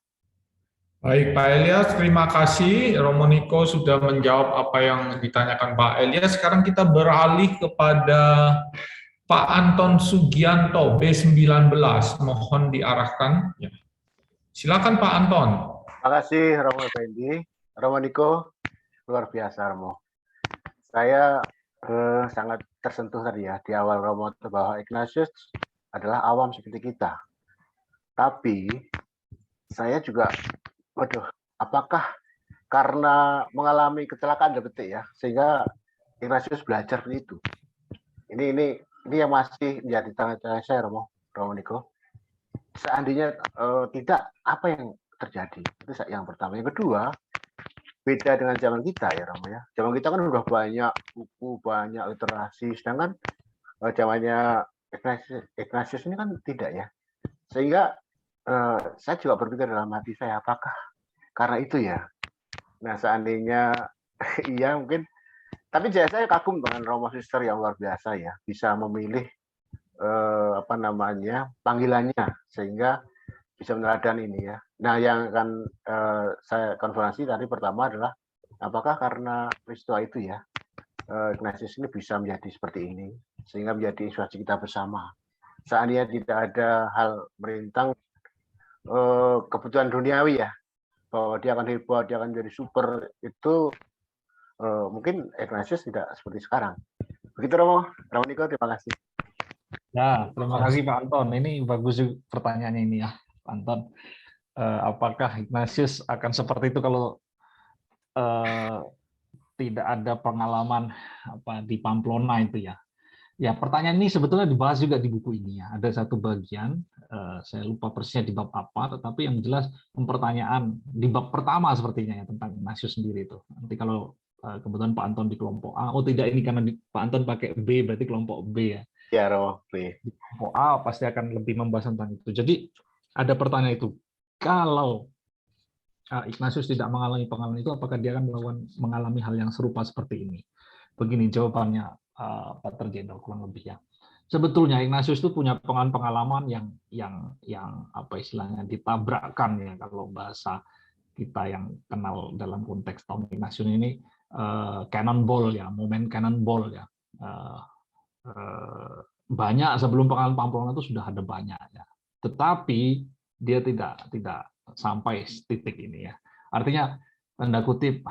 C: Baik, Pak Elias, terima kasih. Romo Niko sudah menjawab apa yang ditanyakan Pak Elias. Sekarang kita beralih kepada Pak Anton Sugianto, B19. Mohon diarahkan. Ya. Silakan Pak Anton.
G: Terima kasih Romo Effendi. Romo Niko, luar biasa Romo. Saya sangat tersentuh tadi ya di awal Romo bahwa Ignatius adalah awam seperti kita. Tapi saya juga, waduh, apakah karena mengalami kecelakaan detik ya, sehingga Ignatius belajar itu. Ini yang masih menjadi tanya-tanya saya, Romo Niko. Seandainya tidak, apa yang terjadi? Itu yang pertama. Yang kedua, beda dengan zaman kita ya, Romo ya. Zaman kita kan udah banyak buku, banyak literasi, sedangkan zamannya Ignatius ini kan tidak ya. Sehingga saya juga berpikir dalam hati saya, apakah karena itu ya? Nah, seandainya iya mungkin, tapi saya kagum dengan Romo Sister yang luar biasa ya, bisa memilih panggilannya sehingga bisa meneladani ini ya. Nah, yang akan saya konfirmasi tadi pertama adalah apakah karena peristiwa itu ya Ignatius ini bisa menjadi seperti ini sehingga menjadi inspirasi kita bersama. Seandainya tidak ada hal merintang kebutuhan duniawi ya, bahwa dia akan hebat, dia akan jadi super, itu mungkin Ignatius tidak seperti sekarang. Begitu Romo Niko, terima kasih.
E: Ya, terima kasih Pak Anton. Ini bagus pertanyaannya ini ya, Pak Anton. Apakah Ignatius akan seperti itu kalau tidak ada pengalaman di Pamplona itu ya? Ya, pertanyaan ini sebetulnya dibahas juga di buku ini ya. Ada satu bagian, saya lupa persisnya di bab apa, tetapi yang jelas pertanyaan di bab pertama sepertinya ya tentang Ignatius sendiri itu. Nanti kalau kebetulan Pak Anton di kelompok A, oh tidak, ini karena Pak Anton pakai B, berarti kelompok B ya.
G: Ya, Romo B.
E: Di kelompok A pasti akan lebih membahas tentang itu. Jadi ada pertanyaan itu, kalau Ignatius tidak mengalami pengalaman itu, apakah dia akan mengalami hal yang serupa seperti ini? Begini jawabannya, Pak Terjendol, kurang lebih ya. Sebetulnya Ignatius itu punya pengalaman yang apa istilahnya ditabrakkan ya, kalau bahasa kita yang kenal dalam konteks tahun Ignatius ini cannonball ya, momen cannonball ya. Banyak sebelum pengalaman Pamplona itu sudah ada banyak ya. Tetapi dia tidak sampai titik ini ya. Artinya tanda kutip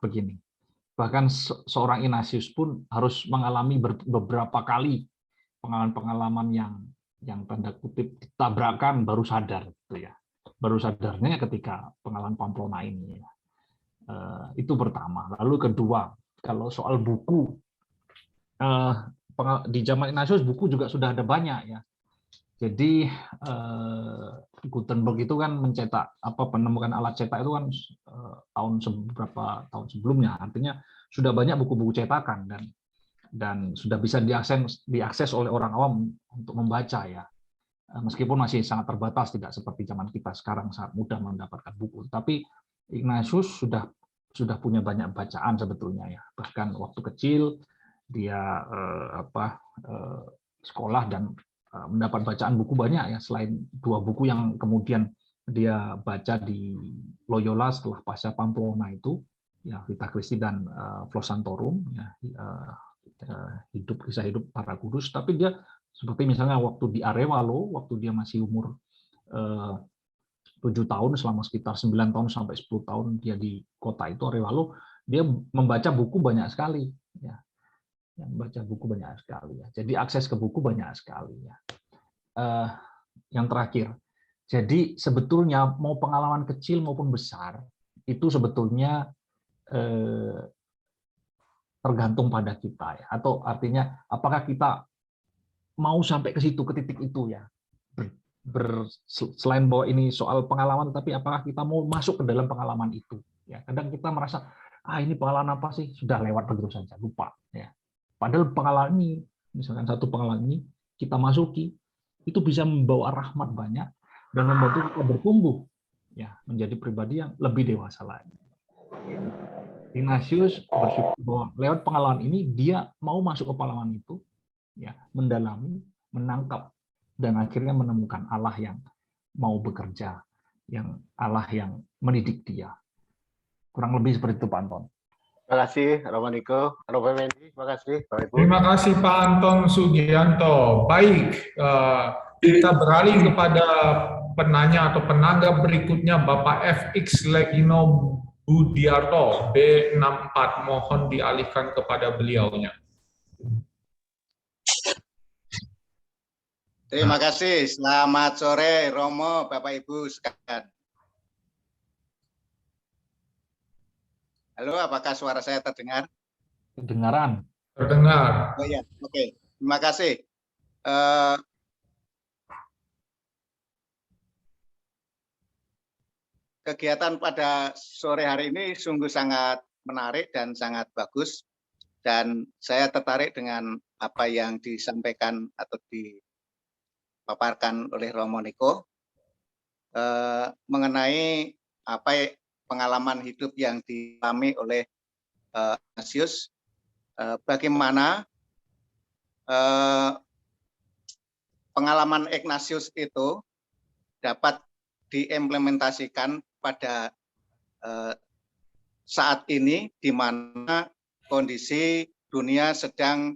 E: begini. Bahkan seorang Ignatius pun harus mengalami beberapa kali pengalaman yang tanda kutip ditabrakan baru sadar gitu ya. Baru sadarnya ketika pengalaman Pamplona ini ya. Itu pertama. Lalu kedua, kalau soal buku di zaman Ignatius buku juga sudah ada banyak ya. Jadi Gutenberg itu kan menemukan alat cetak itu kan beberapa tahun sebelumnya. Artinya sudah banyak buku-buku cetakan dan sudah bisa diakses oleh orang awam untuk membaca ya. Meskipun masih sangat terbatas, tidak seperti zaman kita sekarang sangat mudah mendapatkan buku. Tapi Ignatius sudah punya banyak bacaan sebetulnya ya. Bahkan waktu kecil dia sekolah dan mendapat bacaan buku banyak ya, selain 2 buku yang kemudian dia baca di Loyola setelah pasca Pamplona itu ya, Vita Christi dan Flos Sanctorum ya, kisah hidup para kudus. Tapi dia seperti misalnya waktu di Arevalo, waktu dia masih umur 7 tahun, selama sekitar 9 tahun sampai 10 tahun dia di kota itu Arevalo, dia membaca buku banyak sekali ya. Yang baca buku banyak sekali ya. Jadi akses ke buku banyak sekali ya. Yang terakhir, jadi sebetulnya mau pengalaman kecil maupun besar itu sebetulnya tergantung pada kita ya. Atau artinya apakah kita mau sampai ke situ, ke titik itu ya. Selain bahwa ini soal pengalaman, tapi apakah kita mau masuk ke dalam pengalaman itu ya. Kadang kita merasa ini pengalaman apa sih, sudah lewat begitu saja, lupa ya. Padahal pengalaman ini, misalkan satu pengalaman ini kita masuki, itu bisa membawa rahmat banyak dan membantu kita bertumbuh ya, menjadi pribadi yang lebih dewasa lagi. Ignatius bersyukur bahwa lewat pengalaman ini dia mau masuk ke pengalaman itu ya, mendalami, menangkap dan akhirnya menemukan Allah yang mau bekerja, yang Allah yang mendidik dia. Kurang lebih seperti itu Pak Anton.
G: Terima kasih Romo Niko, Romo Effendi, terima kasih Bapak Ibu.
C: Terima kasih Pak Anton Sugianto. Baik, kita beralih kepada penanya atau penanggap berikutnya Bapak FX Legino Budiarto B64. Mohon dialihkan kepada beliaunya.
H: Terima kasih. Selamat sore, Romo, Bapak Ibu sekalian. Halo, apakah suara saya terdengar?
E: Kedengaran.
C: Terdengar.
H: Oh ya, oke. Terima kasih. Kegiatan pada sore hari ini sungguh sangat menarik dan sangat bagus. Dan saya tertarik dengan apa yang disampaikan atau dipaparkan oleh Romo Niko mengenai apa pengalaman hidup yang dialami oleh Ignatius, bagaimana pengalaman Ignatius itu dapat diimplementasikan pada saat ini di mana kondisi dunia sedang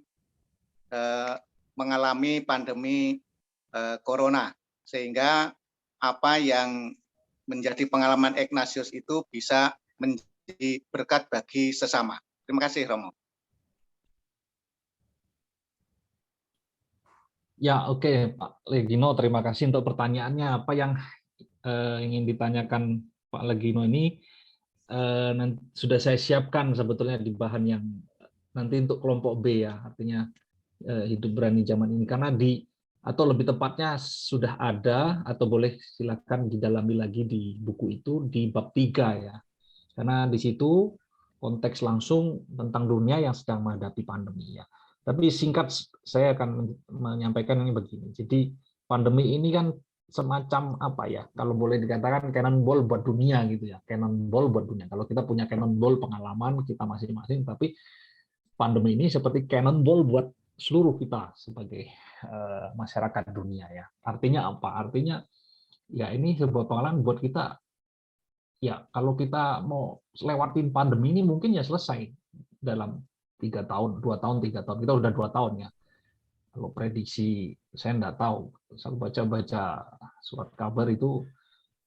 H: mengalami pandemi corona, sehingga apa yang menjadi pengalaman Ignatius itu bisa menjadi berkat bagi sesama. Terima kasih, Romo.
E: Ya, oke, Pak Legino, terima kasih untuk pertanyaannya. Apa yang ingin ditanyakan Pak Legino ini sudah saya siapkan sebetulnya di bahan yang nanti untuk kelompok B ya, artinya hidup berani zaman ini, karena atau lebih tepatnya sudah ada atau boleh silakan didalami lagi di buku itu di bab 3 ya, karena di situ konteks langsung tentang dunia yang sedang menghadapi pandemi ya. Tapi singkat saya akan menyampaikan ini begini. Jadi pandemi ini kan semacam apa ya? Kalau boleh dikatakan cannonball buat dunia gitu ya. Cannonball buat dunia. Kalau kita punya cannonball pengalaman kita masing-masing, tapi pandemi ini seperti cannonball buat seluruh kita sebagai masyarakat dunia ya. Artinya apa? Artinya ya ini sebuah pengalaman buat kita. Ya kalau kita mau lewatin pandemi ini mungkin ya selesai dalam 3 tahun, 2 tahun, 3 tahun. Kita udah 2 tahun ya. Kalau prediksi saya enggak tahu. Saya baca-baca surat kabar itu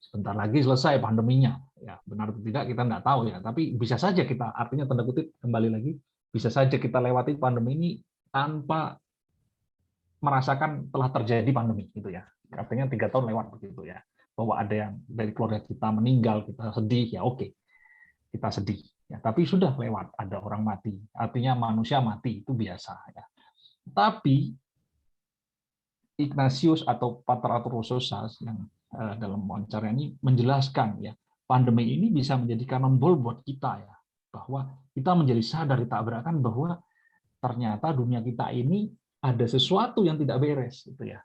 E: sebentar lagi selesai pandeminya. Ya, benar atau tidak kita enggak tahu ya. Tapi bisa saja kita, artinya tanda kutip kembali lagi, bisa saja kita lewati pandemi ini tanpa merasakan telah terjadi pandemi gitu ya. Artinya 3 tahun lewat begitu ya. Bahwa ada yang dari keluarga kita meninggal, kita sedih ya oke. Kita sedih. Ya, tapi sudah lewat, ada orang mati. Artinya manusia mati, itu biasa. Ya. Tapi Ignatius atau Pater Rosas yang dalam wawancara ini menjelaskan ya, pandemi ini bisa menjadi cannonball buat kita ya, bahwa kita menjadi sadar ditabrakan bahwa ternyata dunia kita ini ada sesuatu yang tidak beres gitu ya.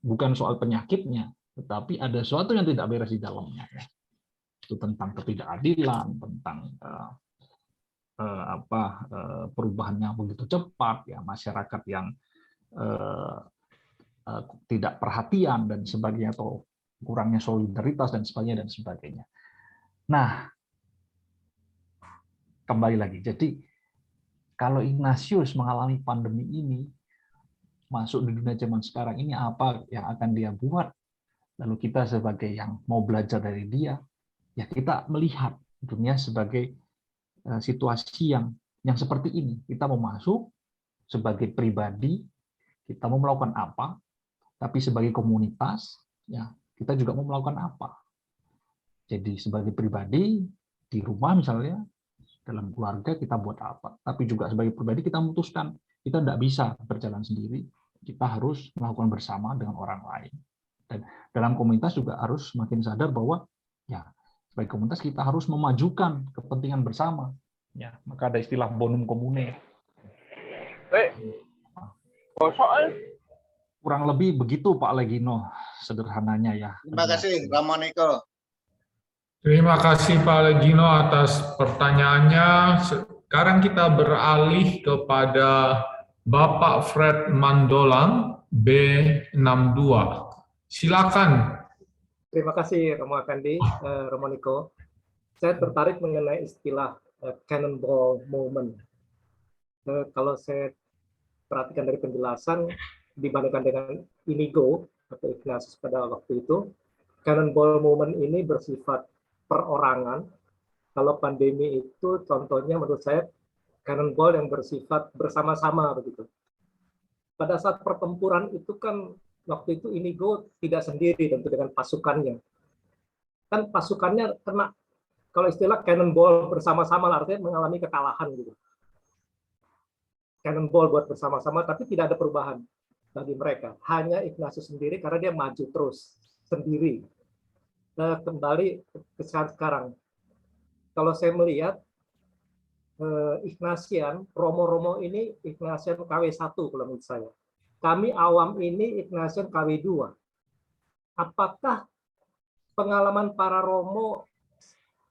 E: Bukan soal penyakitnya, tetapi ada sesuatu yang tidak beres di dalamnya ya. Itu tentang ketidakadilan, tentang perubahan yang begitu cepat ya, masyarakat yang tidak perhatian dan sebagainya, atau kurangnya solidaritas dan sebagainya. Nah, kembali lagi. Jadi kalau Ignatius mengalami pandemi ini, masuk di dunia zaman sekarang ini, apa yang akan dia buat? Lalu kita sebagai yang mau belajar dari dia, ya kita melihat dunia sebagai situasi yang seperti ini. Kita mau masuk sebagai pribadi, kita mau melakukan apa, tapi sebagai komunitas, ya kita juga mau melakukan apa. Jadi sebagai pribadi di rumah misalnya, dalam keluarga kita buat apa, tapi juga sebagai pribadi kita memutuskan kita tidak bisa berjalan sendiri, kita harus melakukan bersama dengan orang lain. Dan dalam komunitas juga harus semakin sadar bahwa ya sebagai komunitas kita harus memajukan kepentingan bersama. Ya, maka ada istilah bonum commune. Kurang lebih begitu Pak Legino, sederhananya ya.
H: Terima kasih, Romo Niko.
C: Terima kasih Pak Legino atas pertanyaannya. Sekarang kita beralih kepada Bapak Fred Mandolang, B62. Silakan.
I: Terima kasih Romo Effendi, Romo Niko. Saya tertarik mengenai istilah cannonball moment. Kalau saya perhatikan dari penjelasan, dibandingkan dengan Inigo atau Ignatius pada waktu itu, cannonball moment ini bersifat perorangan. Kalau pandemi itu contohnya menurut saya cannonball yang bersifat bersama-sama begitu. Pada saat pertempuran itu kan waktu itu Inigo tidak sendiri tentu dengan pasukannya. Kan pasukannya kena, kalau istilah cannonball bersama-sama, artinya mengalami kekalahan gitu. Cannonball buat bersama-sama, tapi tidak ada perubahan bagi mereka. Hanya Ignatius sendiri karena dia maju terus sendiri. Kembali ke sekarang. Kalau saya melihat Ignatian, Romo-Romo ini Ignatian KW1 kalau menurut saya. Kami awam ini Ignatian KW2. Apakah pengalaman para Romo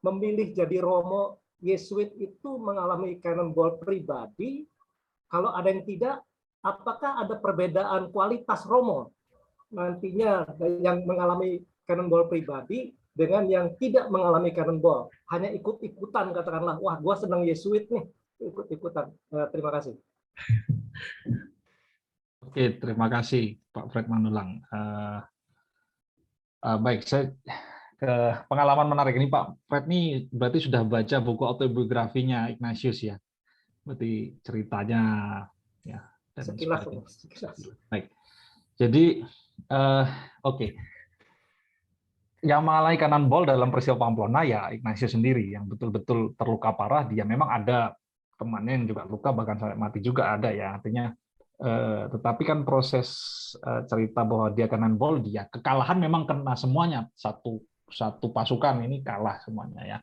I: memilih jadi Romo Yesuit itu mengalami cannonball pribadi? Kalau ada yang tidak, apakah ada perbedaan kualitas Romo nantinya yang mengalami cannonball pribadi dengan yang tidak mengalami cannonball, hanya ikut-ikutan, katakanlah, wah, gua senang Yesuit nih, ikut-ikutan. Terima kasih.
E: Oke, terima kasih Pak Fred Manulang. Baik, saya ke pengalaman menarik ini Pak Fred nih berarti sudah baca buku autobiografinya Ignatius ya, berarti ceritanya ya dan
I: Sekilas.
E: Baik, jadi oke. Yang mengalami cannonball dalam peristiwa Pamplona ya Ignatius sendiri yang betul-betul terluka parah. Dia memang ada temannya yang juga luka bahkan sampai mati juga ada ya, artinya tetapi kan proses cerita bahwa dia cannonball, dia kekalahan memang kena semuanya, satu pasukan ini kalah semuanya ya.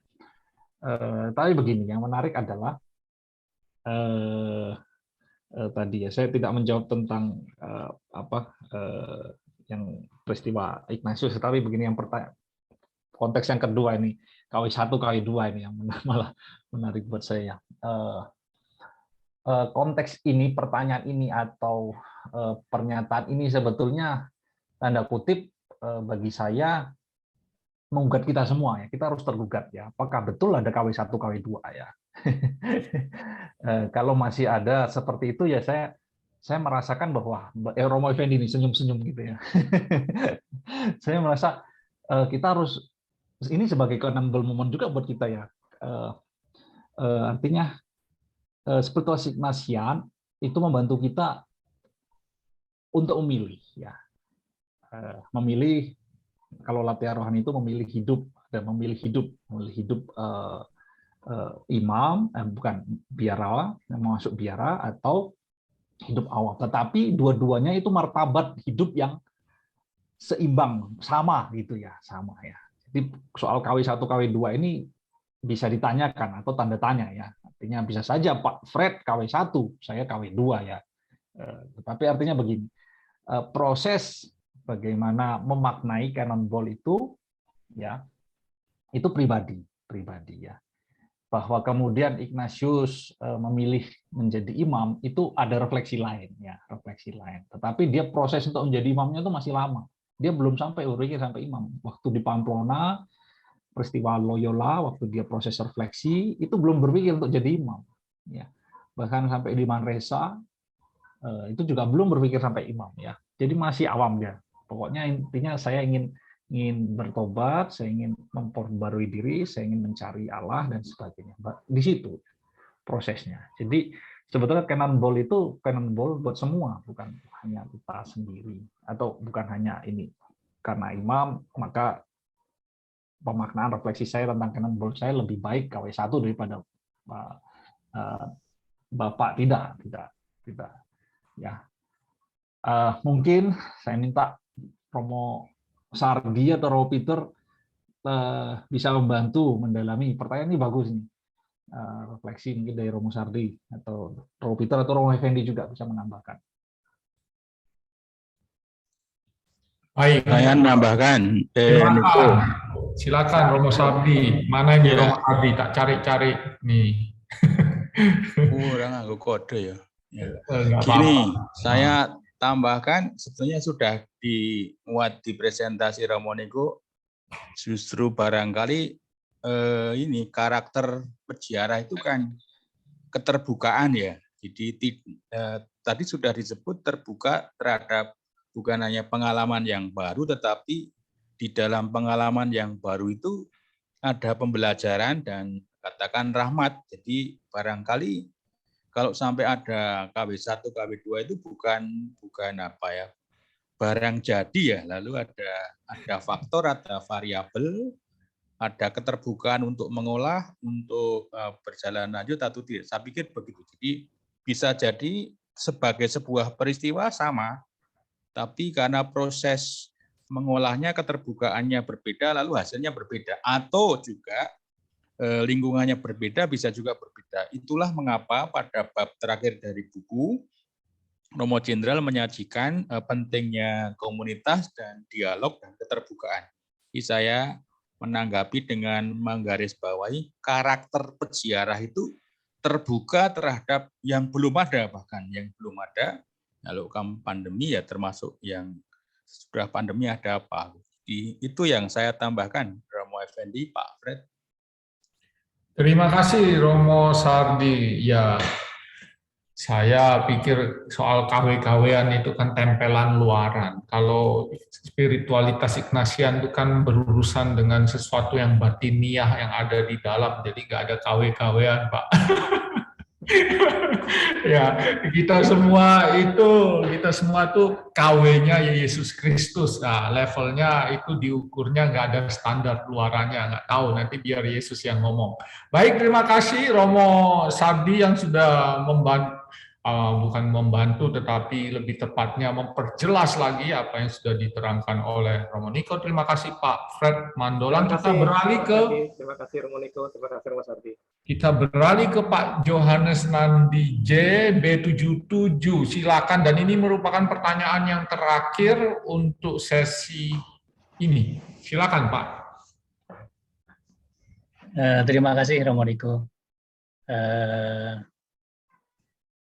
E: Tapi begini, yang menarik adalah tadi ya saya tidak menjawab tentang yang peristiwa Ignatius, tapi begini, yang konteks yang kedua ini KW1 KW2 ini yang malah menarik buat saya. Konteks ini, pertanyaan ini atau pernyataan ini sebetulnya tanda kutip bagi saya menggugat kita semua ya. Kita harus tergugat ya. Apakah betul ada KW1 KW2 ya? Kalau masih ada seperti itu ya saya merasakan bahwa Romo Effendi ini senyum-senyum gitu ya. Saya merasa kita harus, ini sebagai cannonball moment juga buat kita ya. Artinya spiritual Ignatian itu membantu kita untuk memilih ya. Memilih, kalau latihan rohani itu memilih hidup dan memilih hidup imam, bukan biara, yang masuk biara atau hidup awam. Tetapi dua-duanya itu martabat hidup yang seimbang, sama gitu ya, sama ya. Jadi soal KW1 KW2 ini bisa ditanyakan atau tanda tanya ya. Artinya bisa saja Pak Fred KW1, saya KW2 ya. Tetapi artinya begini, proses bagaimana memaknai cannonball itu ya, itu pribadi ya. Bahwa kemudian Ignatius memilih menjadi imam itu ada refleksi lain ya, refleksi lain. Tetapi dia proses untuk menjadi imamnya itu masih lama. Dia belum sampai berpikir sampai imam. Waktu di Pamplona, peristiwa Loyola, waktu dia proses refleksi itu belum berpikir untuk jadi imam. Ya. Bahkan sampai di Manresa itu juga belum berpikir sampai imam ya. Jadi masih awam dia. Pokoknya intinya saya ingin bertobat, saya ingin memperbarui diri, saya ingin mencari Allah dan sebagainya. Di situ prosesnya. Jadi sebetulnya cannonball itu cannonball buat semua, bukan hanya kita sendiri atau bukan hanya ini. Karena imam, maka pemaknaan refleksi saya tentang cannonball saya lebih baik KW1 daripada Bapak. Tidak ya. Mungkin saya minta Romo Sardi atau Romo Peter bisa membantu mendalami pertanyaan ini. Bagus nih, refleksi mungkin dari Romo Sardi atau Romo Peter atau Romo Effendi juga bisa menambahkan.
C: Baik,
J: saya menambahkan.
C: Silakan Romo Sardi. Mana ini Romo Sardi? Tak cari-cari nih.
J: Orang aku kode ya. Gini, saya tambahkan, sebetulnya sudah dimuat di presentasi Romo Niko, justru barangkali ini karakter peziarah itu kan keterbukaan ya. Jadi tadi sudah disebut terbuka terhadap bukan hanya pengalaman yang baru, tetapi di dalam pengalaman yang baru itu ada pembelajaran dan katakan rahmat. Jadi barangkali kalau sampai ada KW1, KW2 itu bukan apa ya, barang jadi ya, lalu ada faktor, ada variabel, ada keterbukaan untuk mengolah, untuk berjalan lanjut atau tidak. Saya pikir begitu. Jadi bisa jadi sebagai sebuah peristiwa sama, tapi karena proses mengolahnya, keterbukaannya berbeda, lalu hasilnya berbeda. Atau juga lingkungannya berbeda, bisa juga berbeda. Itulah mengapa pada bab terakhir dari buku, Romo Jenderal menyajikan pentingnya komunitas dan dialog dan keterbukaan. Jadi saya menanggapi dengan menggarisbawahi karakter peziarah itu terbuka terhadap yang belum ada, bahkan yang belum ada. Kalau pandemi ya termasuk yang sudah pandemi ada apa. Itu yang saya tambahkan, Romo Effendi, Pak Fred.
C: Terima kasih Romo Sardi. Ya, saya pikir soal KW-KWan itu kan tempelan luaran. Kalau spiritualitas Ignatian itu kan berurusan dengan sesuatu yang batiniah yang ada di dalam, jadi nggak ada KW-KWan, Pak. Ya, kita semua tuh KW-nya Yesus Kristus. Nah, levelnya itu diukurnya nggak ada standar luarannya, nggak tahu, nanti biar Yesus yang ngomong. Baik, terima kasih Romo Sardi yang sudah bukan membantu, tetapi lebih tepatnya memperjelas lagi apa yang sudah diterangkan oleh Romo Niko. Terima kasih Pak Fred Mandolan. Kita beralih ke
I: terima kasih Romo Niko, terima kasih Romo Sardi.
C: Kita beralih ke Pak Johannes Nandi J, B77. Silakan, dan ini merupakan pertanyaan yang terakhir untuk sesi ini. Silakan Pak.
K: Terima kasih Romo Niko.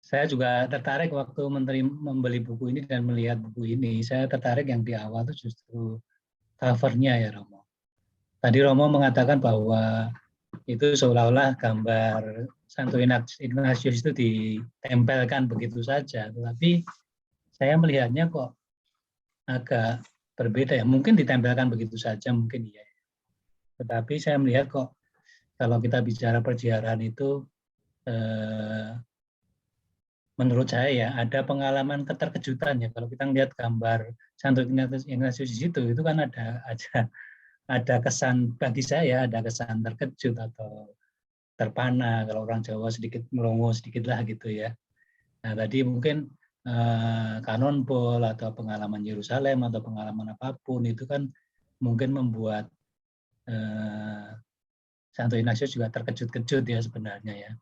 K: Saya juga tertarik waktu membeli buku ini dan melihat buku ini. Saya tertarik yang di awal itu justru covernya ya Romo. Tadi Romo mengatakan bahwa itu seolah-olah gambar Santo Ignatius itu ditempelkan begitu saja. Tetapi saya melihatnya kok agak berbeda ya. Mungkin ditempelkan begitu saja, mungkin iya. Tetapi saya melihat kok kalau kita bicara perziarahan itu menurut saya ya ada pengalaman keterkejutan ya. Kalau kita lihat gambar Santo Ignatius di situ, itu kan ada kesan, bagi saya ada kesan terkejut atau terpana, kalau orang Jawa sedikit melongo sedikit lah gitu ya. Nah tadi mungkin Cannonball atau pengalaman Yerusalem atau pengalaman apapun itu kan mungkin membuat Santo Ignatius juga terkejut-kejut ya sebenarnya ya,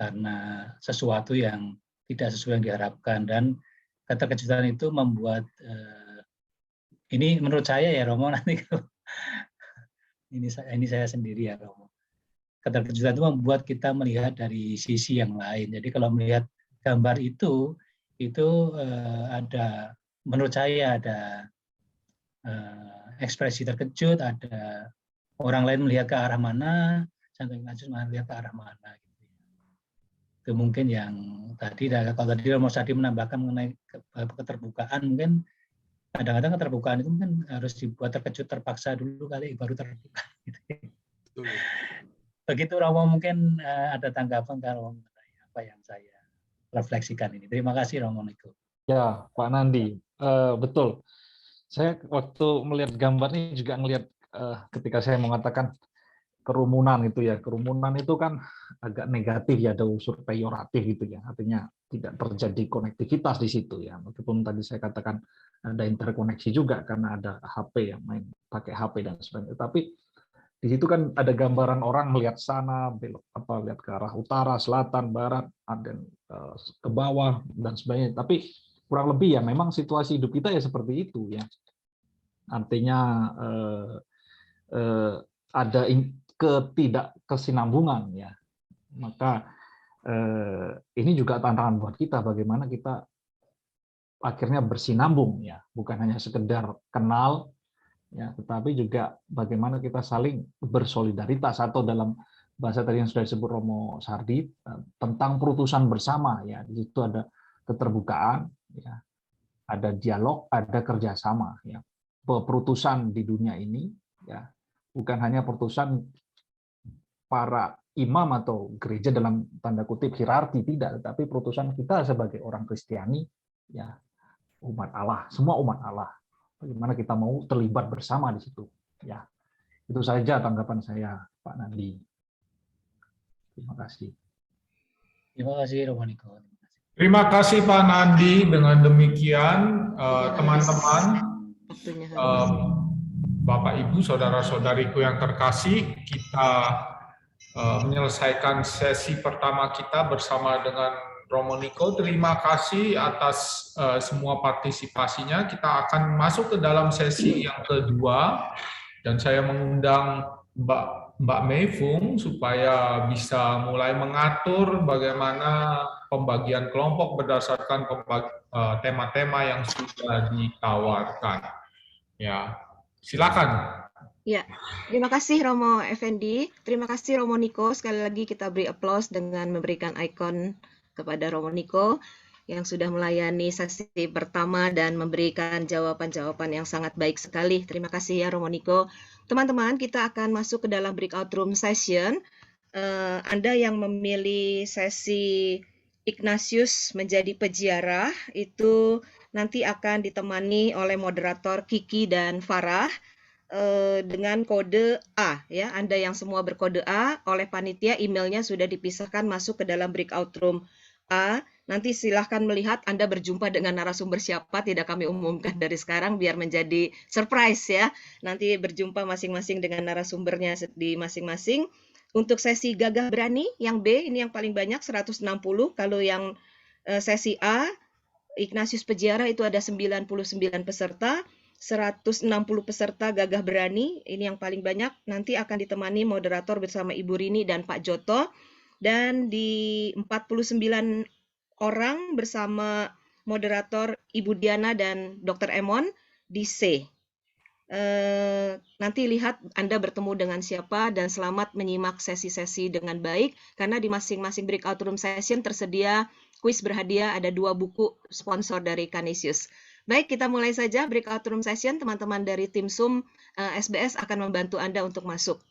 K: karena sesuatu yang tidak sesuai yang diharapkan, dan keterkejutan itu membuat ini menurut saya ya Romo, nanti ini saya sendiri ya Romo, keterkejutan itu membuat kita melihat dari sisi yang lain. Jadi kalau melihat gambar itu ada, menurut saya ada ekspresi terkejut, ada orang lain melihat ke arah mana, Santo Ignatius melihat ke arah mana. Itu mungkin yang tadi, kalau tadi Romo Sardi menambahkan mengenai keterbukaan, mungkin kadang-kadang keterbukaan itu mungkin harus dibuat terkejut, terpaksa dulu kali baru terbuka. Begitu Romo, mungkin ada tanggapan kalau apa yang saya refleksikan ini. Terima kasih Romo Niko.
E: Ya Pak Nandi, betul. Saya waktu melihat gambar ini juga melihat ketika saya mengatakan kerumunan itu ya, kerumunan itu kan agak negatif ya, ada unsur peyoratif gitu ya, artinya tidak terjadi konektivitas di situ ya, meskipun tadi saya katakan ada interkoneksi juga karena ada HP yang main pakai HP dan sebagainya, tapi di situ kan ada gambaran orang melihat sana, belok lihat ke arah utara, selatan, barat, ada ke bawah dan sebagainya, tapi kurang lebih ya memang situasi hidup kita ya seperti itu ya, artinya ada ketidakkesinambungan ya, maka ini juga tantangan buat kita, bagaimana kita akhirnya bersinambung ya, bukan hanya sekedar kenal ya, tetapi juga bagaimana kita saling bersolidaritas, atau dalam bahasa tadi yang sudah disebut Romo Sardi tentang perutusan bersama ya, di situ ada keterbukaan ya, ada dialog, ada kerjasama ya. Perutusan di dunia ini ya bukan hanya perutusan para imam atau gereja dalam tanda kutip hierarki, tidak, tetapi perutusan kita sebagai orang Kristiani ya, umat Allah, semua umat Allah. Bagaimana kita mau terlibat bersama di situ. Ya, itu saja tanggapan saya, Pak Nandi. Terima kasih.
K: Terima kasih, Romo Niko.
C: Terima kasih Pak Nandi. Dengan demikian, teman-teman, Bapak Ibu, saudara-saudariku yang terkasih, kita menyelesaikan sesi pertama kita bersama dengan Romo Niko. Terima kasih atas semua partisipasinya. Kita akan masuk ke dalam sesi yang kedua, dan saya mengundang Mbak Mei Fung supaya bisa mulai mengatur bagaimana pembagian kelompok berdasarkan tema-tema yang sudah ditawarkan. Ya, silakan.
A: Ya, terima kasih Romo Effendi, terima kasih Romo Niko. Sekali lagi kita beri aplaus dengan memberikan ikon kepada Romo Niko yang sudah melayani sesi pertama dan memberikan jawaban-jawaban yang sangat baik sekali. Terima kasih ya Romo Niko. Teman-teman, kita akan masuk ke dalam breakout room session. Anda yang memilih sesi Ignatius menjadi peziarah itu nanti akan ditemani oleh moderator Kiki dan Farah dengan kode A, ya. Anda yang semua berkode A, oleh panitia emailnya sudah dipisahkan masuk ke dalam breakout room A. Nanti silahkan melihat Anda berjumpa dengan narasumber siapa, tidak kami umumkan dari sekarang biar menjadi surprise ya. Nanti berjumpa masing-masing dengan narasumbernya di masing-masing. Untuk sesi gagah berani yang B ini yang paling banyak 160. Kalau yang sesi A Ignatius Peziarah itu ada 99 peserta. 160 peserta gagah berani, ini yang paling banyak, nanti akan ditemani moderator bersama Ibu Rini dan Pak Joto, dan di 49 orang bersama moderator Ibu Diana dan Dr. Emon di C. Nanti lihat Anda bertemu dengan siapa dan selamat menyimak sesi-sesi dengan baik, karena di masing-masing breakout room session tersedia kuis berhadiah, ada 2 buku sponsor dari Canisius. Baik, kita mulai saja breakout room session. Teman-teman dari tim Zoom SBS akan membantu Anda untuk masuk.